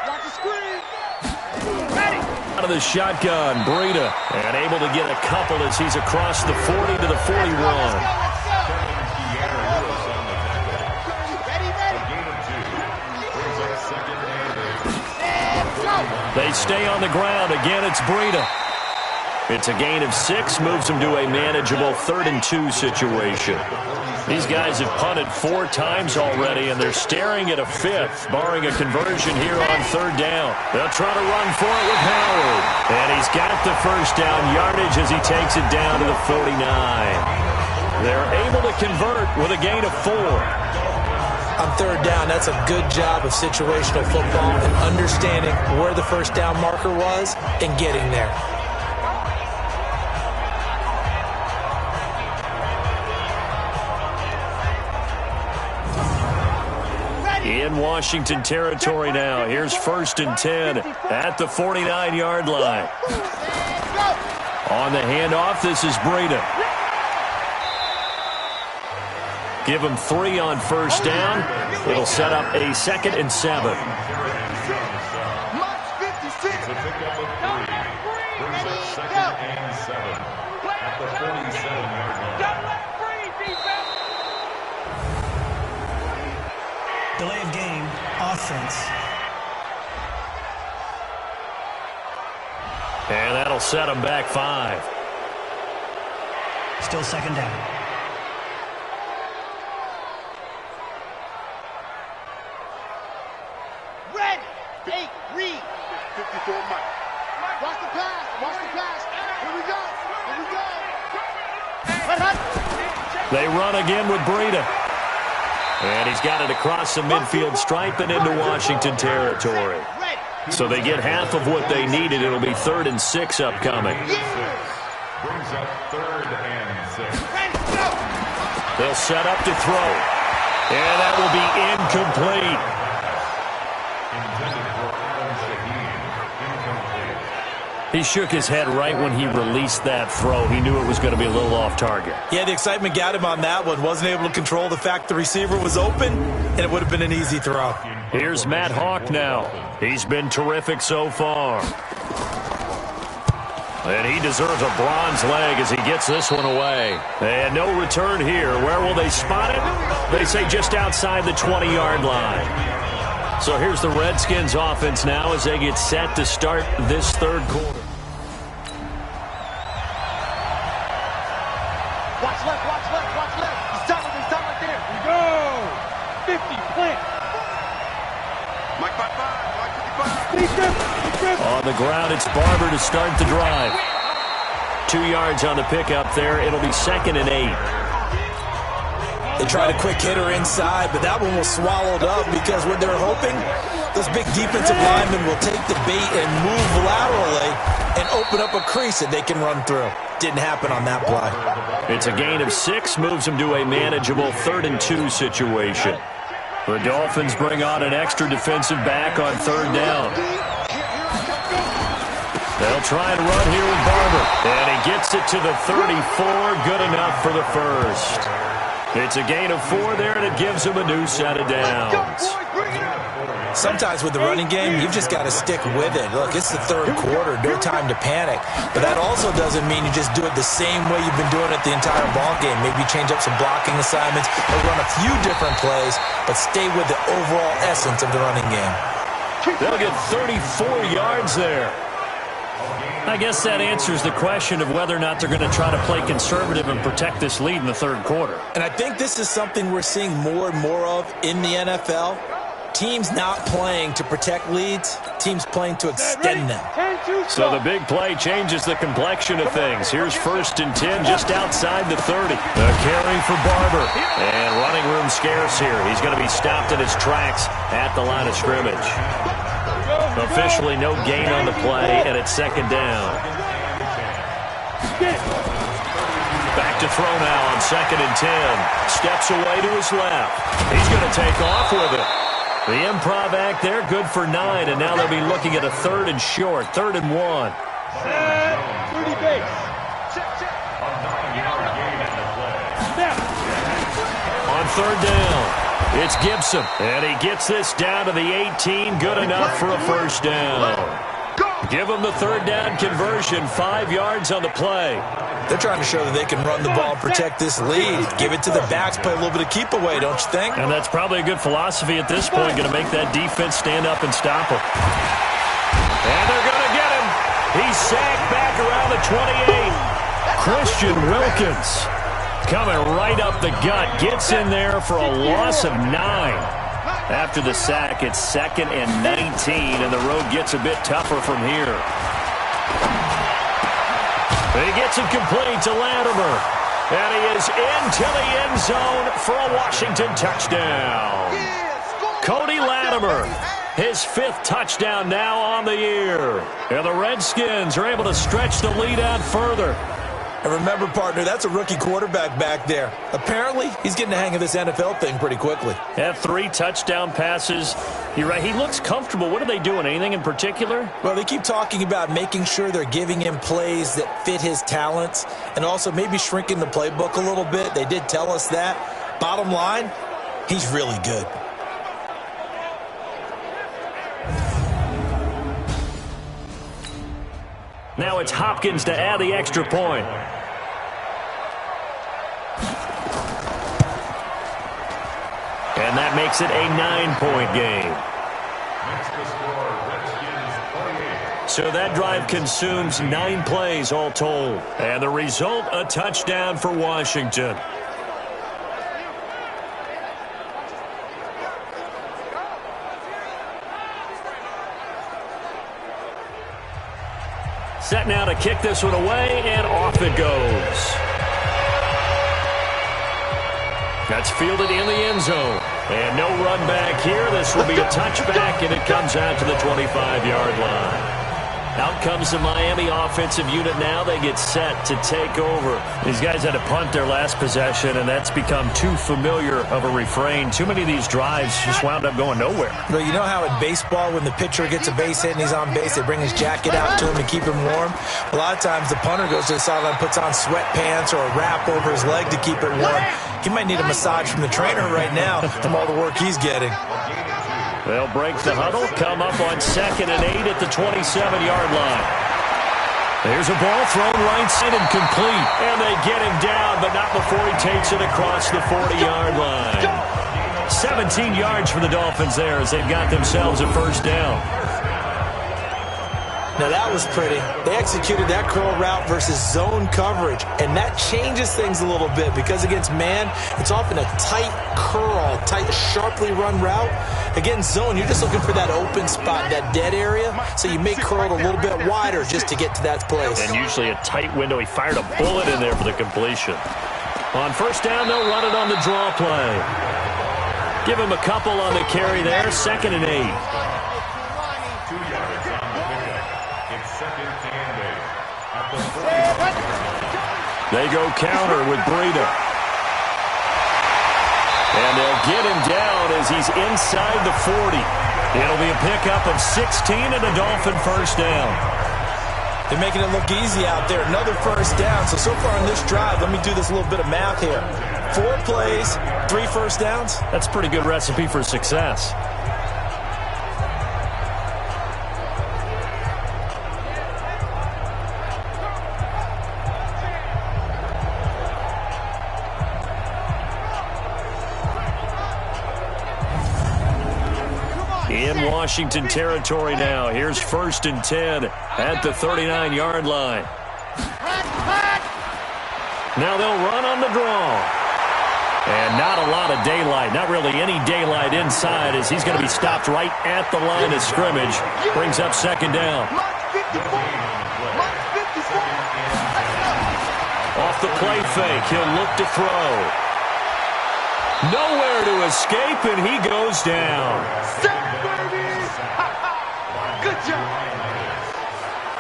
Watch the screen. Ready. Out of the shotgun, Breida, and able to get a couple as he's across the 40 to the 41. Let's go. They stay on the ground. Again, it's Breida. It's a gain of 6, moves them to a manageable 3rd and 2 situation. These guys have punted 4 times already, and they're staring at a 5th, barring a conversion here on 3rd down. They'll try to run for it with Howard. And he's got the 1st down yardage as he takes it down to the 49. They're able to convert with a gain of 4. On 3rd down, that's a good job of situational football and understanding where the 1st down marker was and getting there. In Washington territory now. Here's 1st and 10 at the 49-yard line. On the handoff, this is Breida. Give him 3 on 1st down. It'll set up a 2nd and 7. At the 47-yard line. Delay of game, offense. And that'll set him back 5. Still 2nd down. Ready. 8, read. 54 Mike. Watch the pass. Watch the pass. Here we go. Here we go. They run again with Breida. And he's got it across the midfield stripe and into Washington territory. So they get half of what they needed. It'll be 3rd and 6 upcoming. Brings up 3rd and 6. They'll set up to throw. And that will be incomplete. Intended for Adam Shaheen. Incomplete. He shook his head right when he released that throw. He knew it was going to be a little off target. Yeah, the excitement got him on that one. Wasn't able to control the fact the receiver was open, and it would have been an easy throw. Here's Matt Hawk now. He's been terrific so far. And he deserves a bronze leg as he gets this one away. And no return here. Where will they spot it? They say just outside the 20-yard line. So here's the Redskins offense now as they get set to start this 3rd quarter. Watch left, watch left, watch left. He's done right there. Go! 50, plant. Mike 5, Mike 55. On the ground, it's Barber to start the drive. 2 yards on the pickup there. It'll be 2nd and 8. They tried a quick hitter inside, but that one was swallowed up because what they're hoping, those big defensive linemen will take the bait and move laterally and open up a crease that they can run through. Didn't happen on that play. It's a gain of 6, moves them to a manageable 3rd and 2 situation. The Dolphins bring on an extra defensive back on 3rd down. They'll try and run here with Barber. And he gets it to the 34. Good enough for the 1st. It's a gain of 4 there, and it gives him a new set of downs. Sometimes with the running game, you've just got to stick with it. Look, it's the 3rd quarter, no time to panic. But that also doesn't mean you just do it the same way you've been doing it the entire ball game. Maybe change up some blocking assignments or run a few different plays, but stay with the overall essence of the running game. They'll get 34 yards there. I guess that answers the question of whether or not they're going to try to play conservative and protect this lead in the 3rd quarter. And I think this is something we're seeing more and more of in the NFL. Teams not playing to protect leads, team's playing to extend them. So the big play changes the complexion of things. Here's 1st and 10 just outside the 30. The carry for Barber. And running room scarce here. He's going to be stopped in his tracks at the line of scrimmage. Officially no gain on the play, and it's 2nd down. Back to throw now on 2nd and 10. Steps away to his left. He's going to take off with it. The improv act there, good for 9, and now they'll be looking at a 3rd and short, 3rd and 1. 30 base. On 3rd down, it's Gibson, and he gets this down to the 18, good enough for a 1st down. Give him the 3rd down conversion, 5 yards on the play. They're trying to show that they can run the ball and protect this lead. Give it to the backs, play a little bit of keep away, don't you think? And that's probably a good philosophy at this point, going to make that defense stand up and stop him. And they're going to get him. He's sacked back around the 28. Christian Wilkins coming right up the gut, gets in there for a loss of 9. After the sack, it's 2nd and 19, and the road gets a bit tougher from here. He gets it complete to Latimer, and he is into the end zone for a Washington touchdown. Cody Latimer, his 5th touchdown now on the year. And the Redskins are able to stretch the lead out further. And remember, partner, that's a rookie quarterback back there. Apparently, he's getting the hang of this NFL thing pretty quickly. Had 3 touchdown passes. You're right, he looks comfortable. What are they doing? Anything in particular? Well, they keep talking about making sure they're giving him plays that fit his talents and also maybe shrinking the playbook a little bit. They did tell us that. Bottom line, he's really good. Now it's Hopkins to add the extra point. And that makes it a 9-point game. So that drive consumes 9 plays all told. And the result, a touchdown for Washington. Set now to kick this one away, and off it goes. That's fielded in the end zone. And no run back here. This will be a touchback, and it comes out to the 25-yard line. Out comes the Miami offensive unit now. They get set to take over. These guys had to punt their last possession, and that's become too familiar of a refrain. Too many of these drives just wound up going nowhere. Well, you know how in baseball, when the pitcher gets a base hit and he's on base, they bring his jacket out to him to keep him warm? A lot of times the punter goes to the sideline, puts on sweatpants or a wrap over his leg to keep it warm. He might need a massage from the trainer right now from all the work he's getting. They'll break the huddle, come up on 2nd and 8 at the 27-yard line. There's a ball thrown right side and complete. And they get him down, but not before he takes it across the 40-yard line. 17 yards for the Dolphins there as they've got themselves a 1st down. Now that was pretty. They executed that curl route versus zone coverage, and that changes things a little bit because against man, it's often a tight curl, tight, sharply run route. Against zone, you're just looking for that open spot, that dead area, so you may curl it a little bit wider just to get to that place. And usually a tight window. He fired a bullet in there for the completion. On 1st down, they'll run it on the draw play. Give him a couple on the carry there, 2nd and 8. They go counter with Breida. And they'll get him down as he's inside the 40. It'll be a pickup of 16 and a Dolphin 1st down. They're making it look easy out there. Another 1st down. So far on this drive, let me do this little bit of math here. 4 plays, 3 1st downs. That's a pretty good recipe for success. In Washington territory now. Here's 1st and 10 at the 39-yard line. Now they'll run on the draw. And not a lot of daylight, not really any daylight inside, as he's going to be stopped right at the line of scrimmage. Brings up second down. Off the play fake, he'll look to throw. Nowhere to escape, and he goes down. Good job.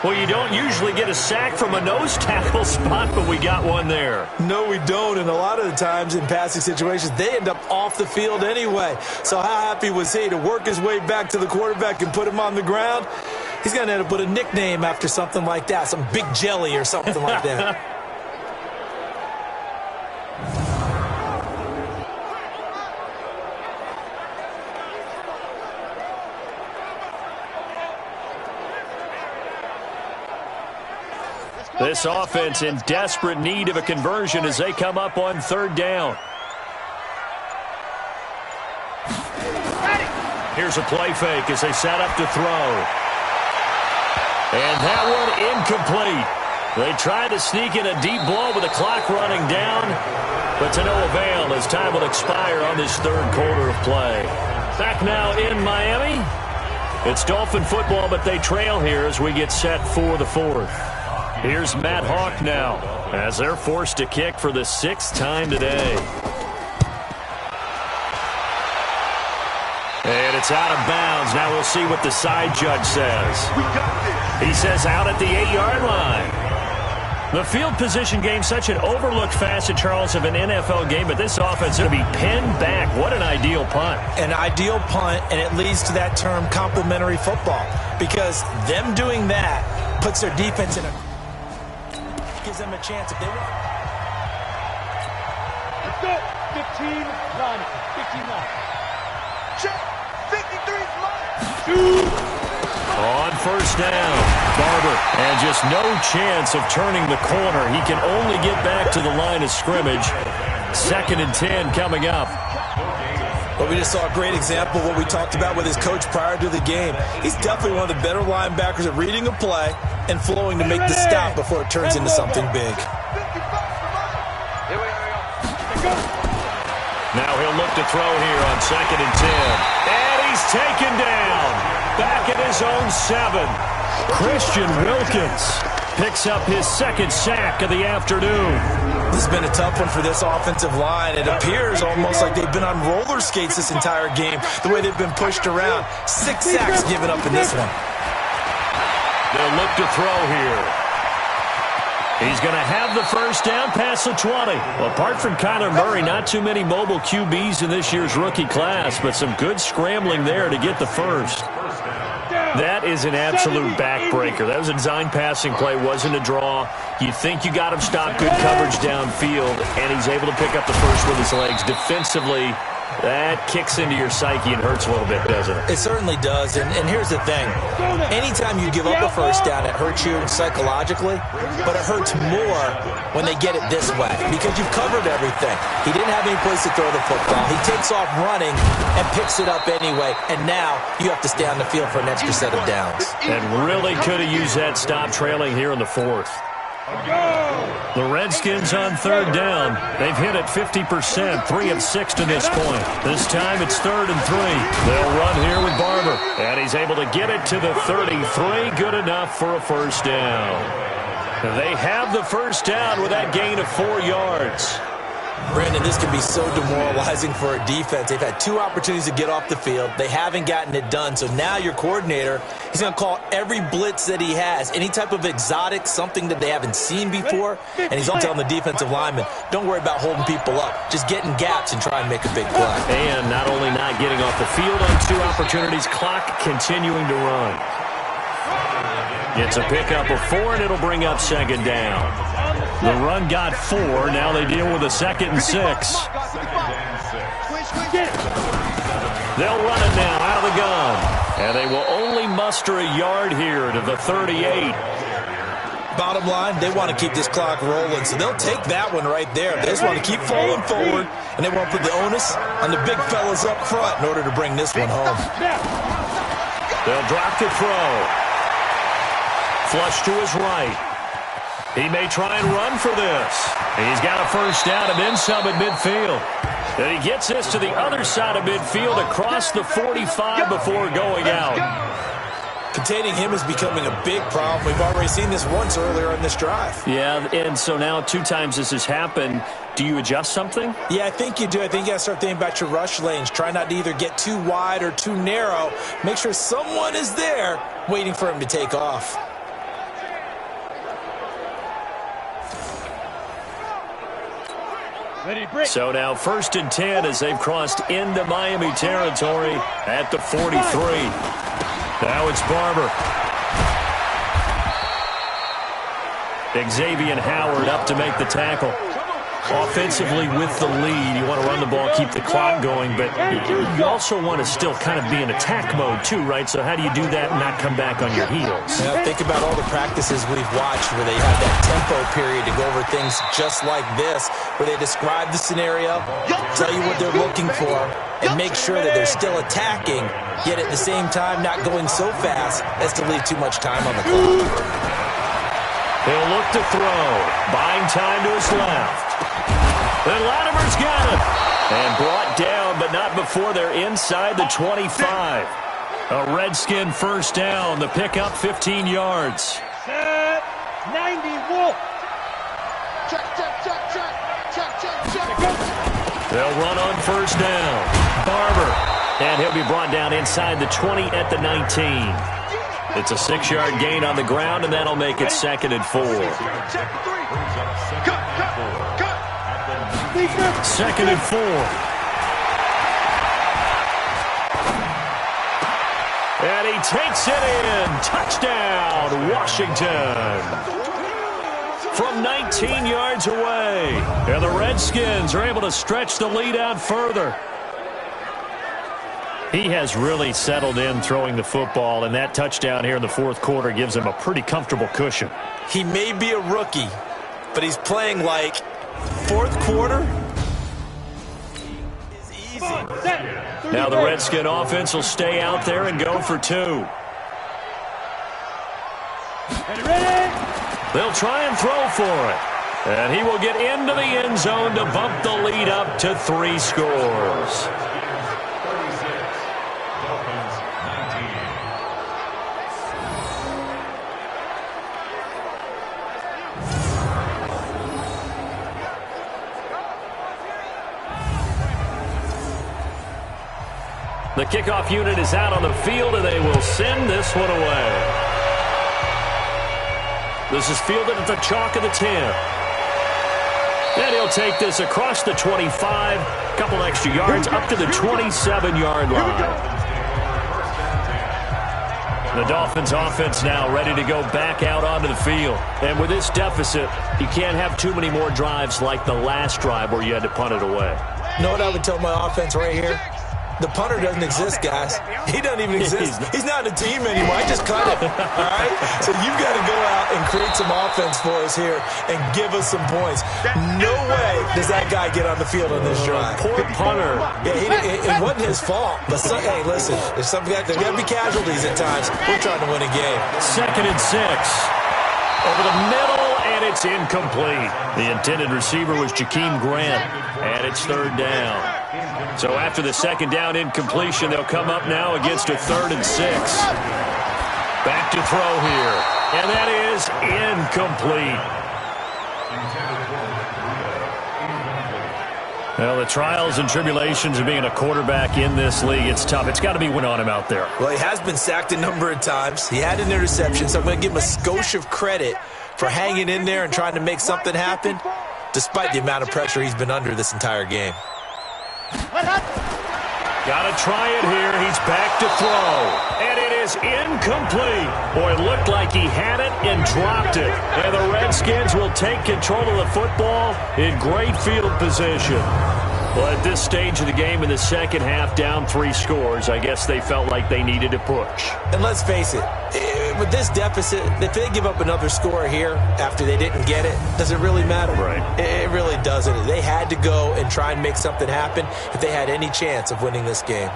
Well, you don't usually get a sack from a nose tackle spot, but we got one there. No, we don't, and a lot of the times in passing situations, they end up off the field anyway. So how happy was he to work his way back to the quarterback and put him on the ground? He's going to end up with a nickname after something like that, some Big Jelly or something like that. This offense in desperate need of a conversion as they come up on third down. Here's a play fake as they set up to throw. And that one incomplete. They tried to sneak in a deep blow with the clock running down, but to no avail as time will expire on this third quarter of play. Back now in Miami. It's Dolphin football, but they trail here as we get set for the fourth. Here's Matt Hawk now as they're forced to kick for the sixth time today. And it's out of bounds. Now we'll see what the side judge says. He says out at the 8-yard line. The field position game, such an overlooked facet, Charles, of an NFL game, but this offense is going to be pinned back. What an ideal punt. An ideal punt, and it leads to that term complementary football, because them doing that puts their defense in a... gives them a chance if they want. Let's go. 15-9. 15-9. Check. 53's mine. On first down, Barber. And just no chance of turning the corner. He can only get back to the line of scrimmage. 2nd and 10 coming up. But we just saw a great example of what we talked about with his coach prior to the game. He's definitely one of the better linebackers at reading a play and flowing to make the stop before it turns into something big. Now he'll look to throw here on 2nd and 10. And he's taken down. Back at his own 7. Christian Wilkins picks up his 2nd sack of the afternoon. This has been a tough one for this offensive line. It appears almost like they've been on roller skates this entire game, the way they've been pushed around. 6 sacks given up in this one. They'll look to throw here. He's going to have the first down past the 20. Well, apart from Kyler Murray, not too many mobile QBs in this year's rookie class, but some good scrambling there to get the first. That is an absolute backbreaker. That was a design passing play, wasn't a draw. You think you got him stopped, good coverage downfield, and he's able to pick up the first with his legs. Defensively, that kicks into your psyche and hurts a little bit, doesn't it? It certainly does, and here's the thing. Anytime you give up a first down, it hurts you psychologically, but it hurts more when they get it this way because you've covered everything. He didn't have any place to throw the football. He takes off running and picks it up anyway, and now you have to stay on the field for an extra set of downs. And really could have used that stop trailing here in the fourth. The Redskins on third down. They've hit it 50%, 3 of 6 to this point. This time it's 3rd and 3. They'll run here with Barber. And he's able to get it to the 33. Good enough for a first down. They have the first down with that gain of 4 yards. Brandon, this can be so demoralizing for a defense. They've had 2 opportunities to get off the field. They haven't gotten it done. So now your coordinator, he's going to call every blitz that he has, any type of exotic, something that they haven't seen before, and he's on telling the defensive lineman, don't worry about holding people up. Just get in gaps and try and make a big play. And not only not getting off the field on 2 opportunities, clock continuing to run. It's a pickup of 4, and it'll bring up 2nd down. The run got 4. Now they deal with a 2nd and 6. They'll run it now out of the gun. And they will only muster a yard here to the 38. Bottom line, they want to keep this clock rolling, so they'll take that one right there. They just want to keep falling forward, and they want to put the onus on the big fellas up front in order to bring this one home. They'll drop to throw. Flush to his right. He may try and run for this. He's got a first down and then some at midfield. And he gets this to the other side of midfield across the 45 before going out. Containing him is becoming a big problem. We've already seen this once earlier in this drive. Yeah, and so now 2 times this has happened. Do you adjust something? Yeah, I think you do. I think you got to start thinking about your rush lanes. Try not to either get too wide or too narrow. Make sure someone is there waiting for him to take off. So now 1st and 10 as they've crossed into Miami territory at the 43. Now it's Barber. Xavier Howard up to make the tackle. Offensively with the lead, you want to run the ball, keep the clock going, but you also want to still kind of be in attack mode too, right? So how do you do that and not come back on your heels? Yeah, think about all the practices we've watched where they have that tempo period to go over things just like this, where they describe the scenario, tell you what they're looking for, and make sure that they're still attacking, yet at the same time not going so fast as to leave too much time on the clock. He'll look to throw, buying time to his left. Then Latimer's got him. And brought down, but not before they're inside the 25. A Redskin first down. The pickup 15 yards. Set. 90 Wolf. Check. They'll run on first down. Barber. And he'll be brought down inside the 20 at the 19. It's a 6-yard gain on the ground, and that'll make it 2nd and 4. Cut. 2nd and 4. And he takes it in. Touchdown, Washington. From 19 yards away. And the Redskins are able to stretch the lead out further. He has really settled in throwing the football, and that touchdown here in the 4th quarter gives him a pretty comfortable cushion. He may be a rookie, but he's playing like 4th quarter is easy. Now the Redskin offense will stay out there and go for 2. They'll try and throw for it. And he will get into the end zone to bump the lead up to 3 scores. The kickoff unit is out on the field, and they will send this one away. This is fielded at the chalk of the 10. And he'll take this across the 25, a couple extra yards, up to the 27-yard line. The Dolphins offense now ready to go back out onto the field. And with this deficit, you can't have too many more drives like the last drive where you had to punt it away. You know what I would tell my offense right here? The punter doesn't exist, guys. He doesn't even exist. He's not a team anymore. I just cut him, all right? So you've got to go out and create some offense for us here and give us some points. No way does that guy get on the field on this drive. Poor punter. Yeah, it wasn't his fault. But, hey, listen, there's got to be casualties at times. We're trying to win a game. 2nd and 6. Over the middle, and it's incomplete. The intended receiver was Jakeem Grant, and it's 3rd down. So after the 2nd down incompletion, they'll come up now against a 3rd and 6. Back to throw here, and that is incomplete. Well, the trials and tribulations of being a quarterback in this league, it's tough. It's got to be one on him out there. Well, he has been sacked a number of times. He had an interception, so I'm going to give him a skosh of credit for hanging in there and trying to make something happen, despite the amount of pressure he's been under this entire game. Got to try it here. He's back to throw. And it is incomplete. Boy, it looked like he had it and dropped it. And the Redskins will take control of the football in great field position. Well, at this stage of the game in the second half, down 3 scores, I guess they felt like they needed to push. And let's face it, with this deficit, if they give up another score here after they didn't get it, does it really matter? Right. It really doesn't. They had to go and try and make something happen if they had any chance of winning this game.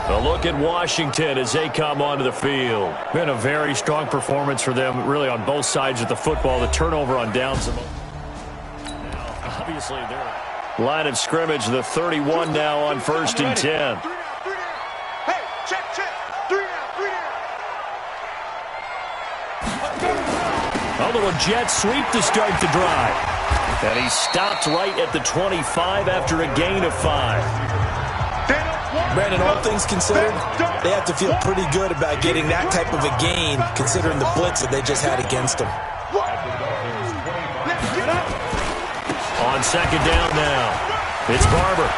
A look at Washington as they come onto the field. Been a very strong performance for them, really on both sides of the football. The turnover on downs. Now, obviously, they're Line of scrimmage, the 31 now on 1st and 10. Hey, check. 3 down. A little jet sweep to start the drive. And he stopped right at the 25 after a gain of 5. Brandon, all things considered, they have to feel pretty good about getting that type of a gain, considering the blitz that they just had against them. On 2nd down now, it's Barber.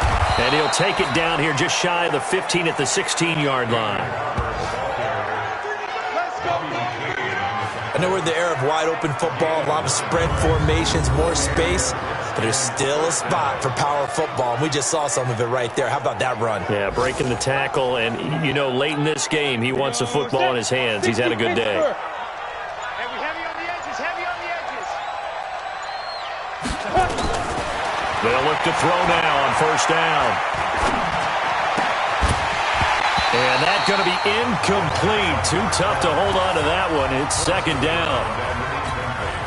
And he'll take it down here just shy of the 15 at the 16-yard line. I know we're in the era of wide-open football, a lot of spread formations, more space, but there's still a spot for power football, and we just saw some of it right there. How about that run? Yeah, breaking the tackle, and, you know, late in this game, he wants the football in his hands. He's had a good day. They'll look to throw now on 1st down. And that's going to be incomplete. Too tough to hold on to that one. It's 2nd down.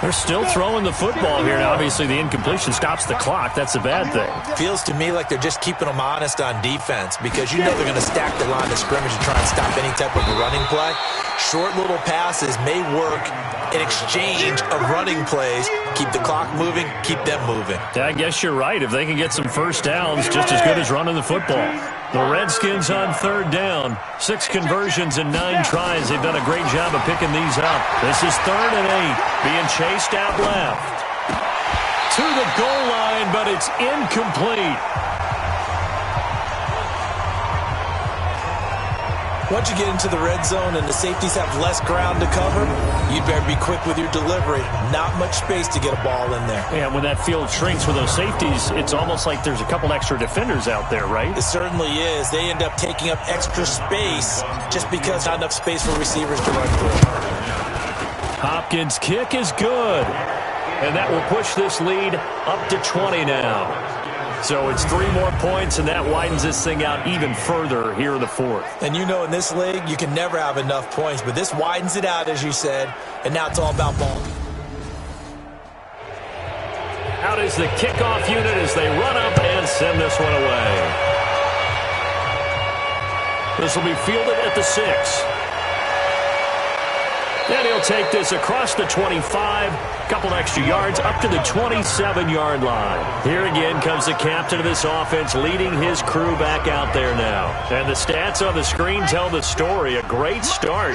They're still throwing the football here. Now, obviously, the incompletion stops the clock. That's a bad thing. Feels to me like they're just keeping them honest on defense because you know they're going to stack the line of scrimmage and try and stop any type of a running play. Short little passes may work in exchange of running plays. Keep the clock moving, keep them moving. I guess you're right. If they can get some 1st downs, just as good as running the football. The Redskins on 3rd down. 6 conversions and 9 tries. They've done a great job of picking these up. This is 3rd and 8. Being chased out left. To the goal line, but it's incomplete. Once you get into the red zone and the safeties have less ground to cover, you'd better be quick with your delivery. Not much space to get a ball in there. Yeah, when that field shrinks with those safeties, it's almost like there's a couple extra defenders out there, right? It certainly is. They end up taking up extra space just because not enough space for receivers to run through. Hopkins' kick is good. And that will push this lead up to 20 now. So it's 3 more points, and that widens this thing out even further here in the 4th. And you know in this league, you can never have enough points, but this widens it out, as you said, and now it's all about ball. Out is the kickoff unit as they run up and send this one away. This will be fielded at the 6. And he'll take this across the 25, couple extra yards up to the 27-yard line. Here again comes the captain of this offense leading his crew back out there now. And the stats on the screen tell the story. A great start.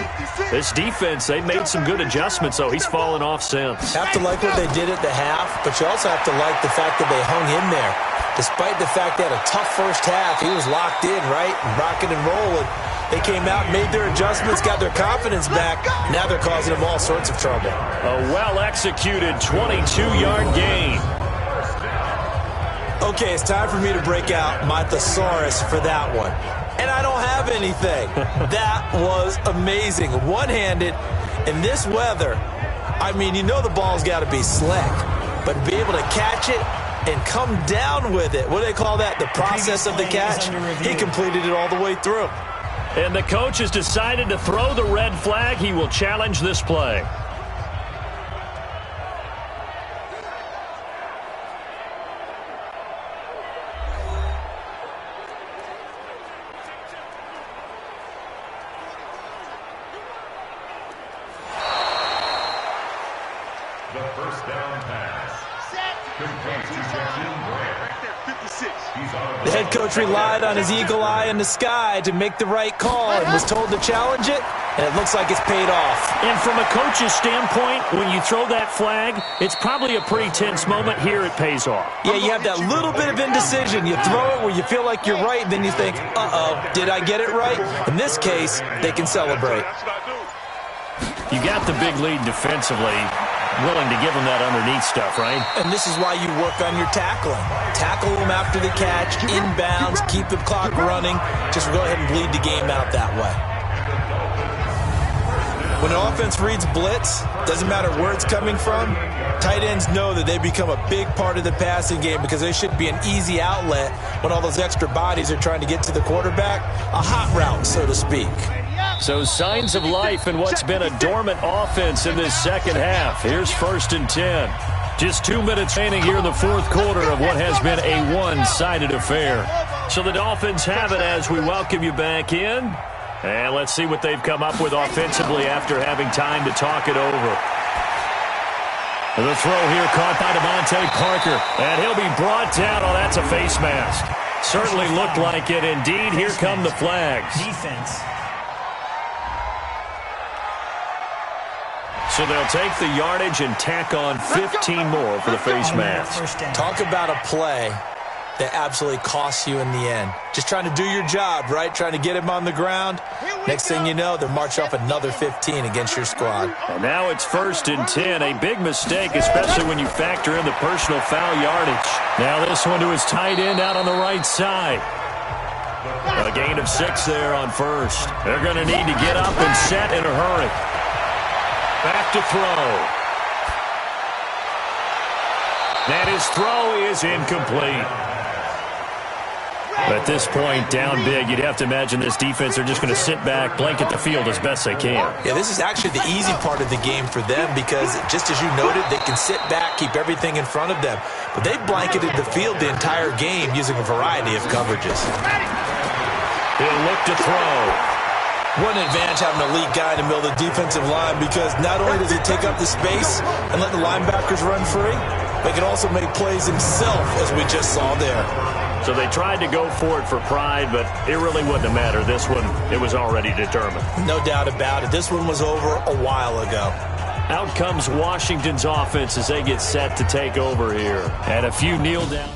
This defense, they've made some good adjustments, though. He's fallen off since. Have to like what they did at the half, but you also have to like the fact that they hung in there. Despite the fact they had a tough first half, he was locked in, right? Rocking and rolling. They came out, made their adjustments, got their confidence back. Now they're causing them all sorts of trouble. A well-executed 22-yard gain. Okay, it's time for me to break out my thesaurus for that one. And I don't have anything. That was amazing. One-handed in this weather. I mean, you know the ball's got to be slick. But to be able to catch it and come down with it, what do they call that? The process of the catch? He completed it all the way through. And the coach has decided to throw the red flag. He will challenge this play. The 1st down pass. Complete to Justin Grant. The head coach relied on his eagle eye in the sky to make the right call and was told to challenge it, and it looks like it's paid off. And from a coach's standpoint, when you throw that flag, it's probably a pretty tense moment. Here it pays off. Yeah, you have that little bit of indecision. You throw it where you feel like you're right, and then you think, uh-oh, did I get it right? In this case, they can celebrate. You got the big lead defensively. Willing to give them that underneath stuff, right? And this is why you work on your tackling. Tackle them after the catch, inbounds, keep the clock running. Just go ahead and bleed the game out that way. When an offense reads blitz, doesn't matter where it's coming from, tight ends know that they become a big part of the passing game because they should be an easy outlet when all those extra bodies are trying to get to the quarterback. A hot route, so to speak. So signs of life in what's been a dormant offense in this second half. Here's 1st and 10. Just 2 minutes remaining here in the fourth quarter of what has been a one-sided affair. So the Dolphins have it as we welcome you back in. And let's see what they've come up with offensively after having time to talk it over. The throw here caught by Devontae Parker. And he'll be brought down. Oh, that's a face mask. Certainly looked like it. Indeed, here come the flags. Defense. So they'll take the yardage and tack on 15 more for the face mask. Talk about a play that absolutely costs you in the end. Just trying to do your job, right? Trying to get him on the ground. Next thing you know, they'll march off another 15 against your squad. And now it's 1st and 10. A big mistake, especially when you factor in the personal foul yardage. Now this one to his tight end out on the right side. A gain of 6 there on first. They're going to need to get up and set in a hurry. Back to throw. And his throw is incomplete. At this point, down big, you'd have to imagine this defense are just going to sit back, blanket the field as best they can. Yeah, this is actually the easy part of the game for them because, just as you noted, they can sit back, keep everything in front of them. But they've blanketed the field the entire game using a variety of coverages. He'll look to throw. What an advantage having an elite guy in the middle of the defensive line because not only does he take up the space and let the linebackers run free, but he can also make plays himself, as we just saw there. So they tried to go for it for pride, but it really wouldn't have mattered. This one, it was already determined. No doubt about it. This one was over a while ago. Out comes Washington's offense as they get set to take over here. And a few kneel down.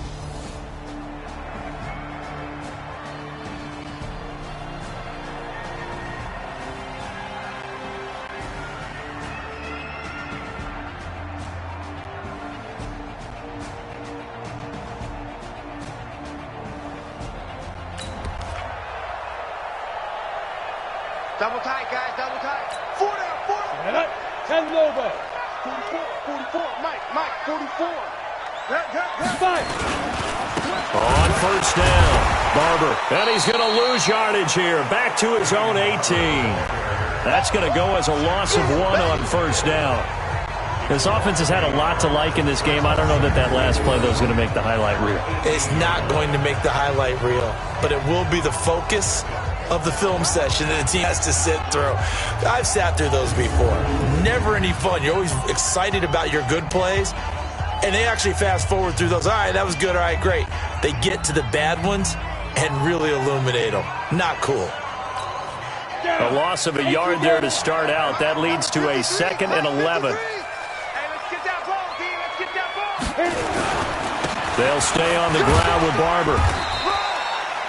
Double tight, guys, double tight. 4 down, 4 down. 10 over. 44, Mike, 44. Five. On first down, Barber. And he's going to lose yardage here. Back to his own 18. That's going to go as a loss of 1 on first down. This offense has had a lot to like in this game. I don't know that last play, though, is going to make the highlight reel. It's not going to make the highlight reel, but it will be the focus of the film session that the team has to sit through. I've sat through those before. Never any fun. You're always excited about your good plays, and they actually fast forward through those. All right, that was good. All right, great. They get to the bad ones and really illuminate them. Not cool. A loss of a yard there to start out. That leads to a 2nd and 11. They'll stay on the ground with Barber.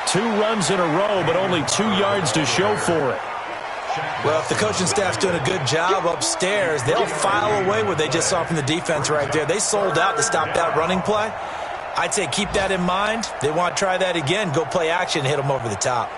2 runs in a row, but only 2 yards to show for it. Well, if the coaching staff's doing a good job upstairs, they'll file away what they just saw from the defense right there. They sold out to stop that running play. I'd say keep that in mind. They want to try that again. Go play action, hit them over the top.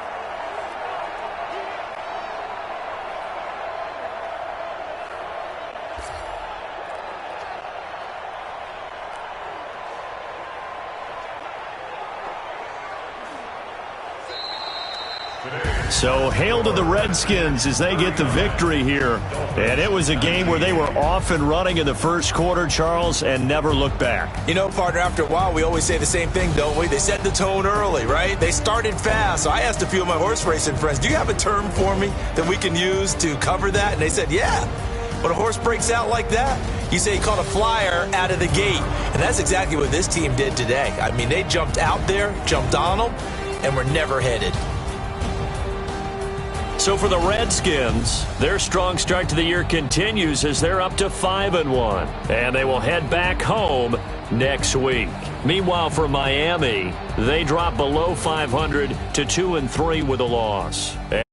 So hail to the Redskins as they get the victory here. And it was a game where they were off and running in the first quarter, Charles, and never looked back. You know, partner, after a while, we always say the same thing, don't we? They set the tone early, right? They started fast. So I asked a few of my horse racing friends, do you have a term for me that we can use to cover that? And they said, yeah. When a horse breaks out like that, you say he caught a flyer out of the gate. And that's exactly what this team did today. I mean, they jumped out there, jumped on them, and were never headed. So for the Redskins, their strong start to the year continues as they're up to 5-1. And they will head back home next week. Meanwhile, for Miami, they drop below 500 to 2-3 with a loss. And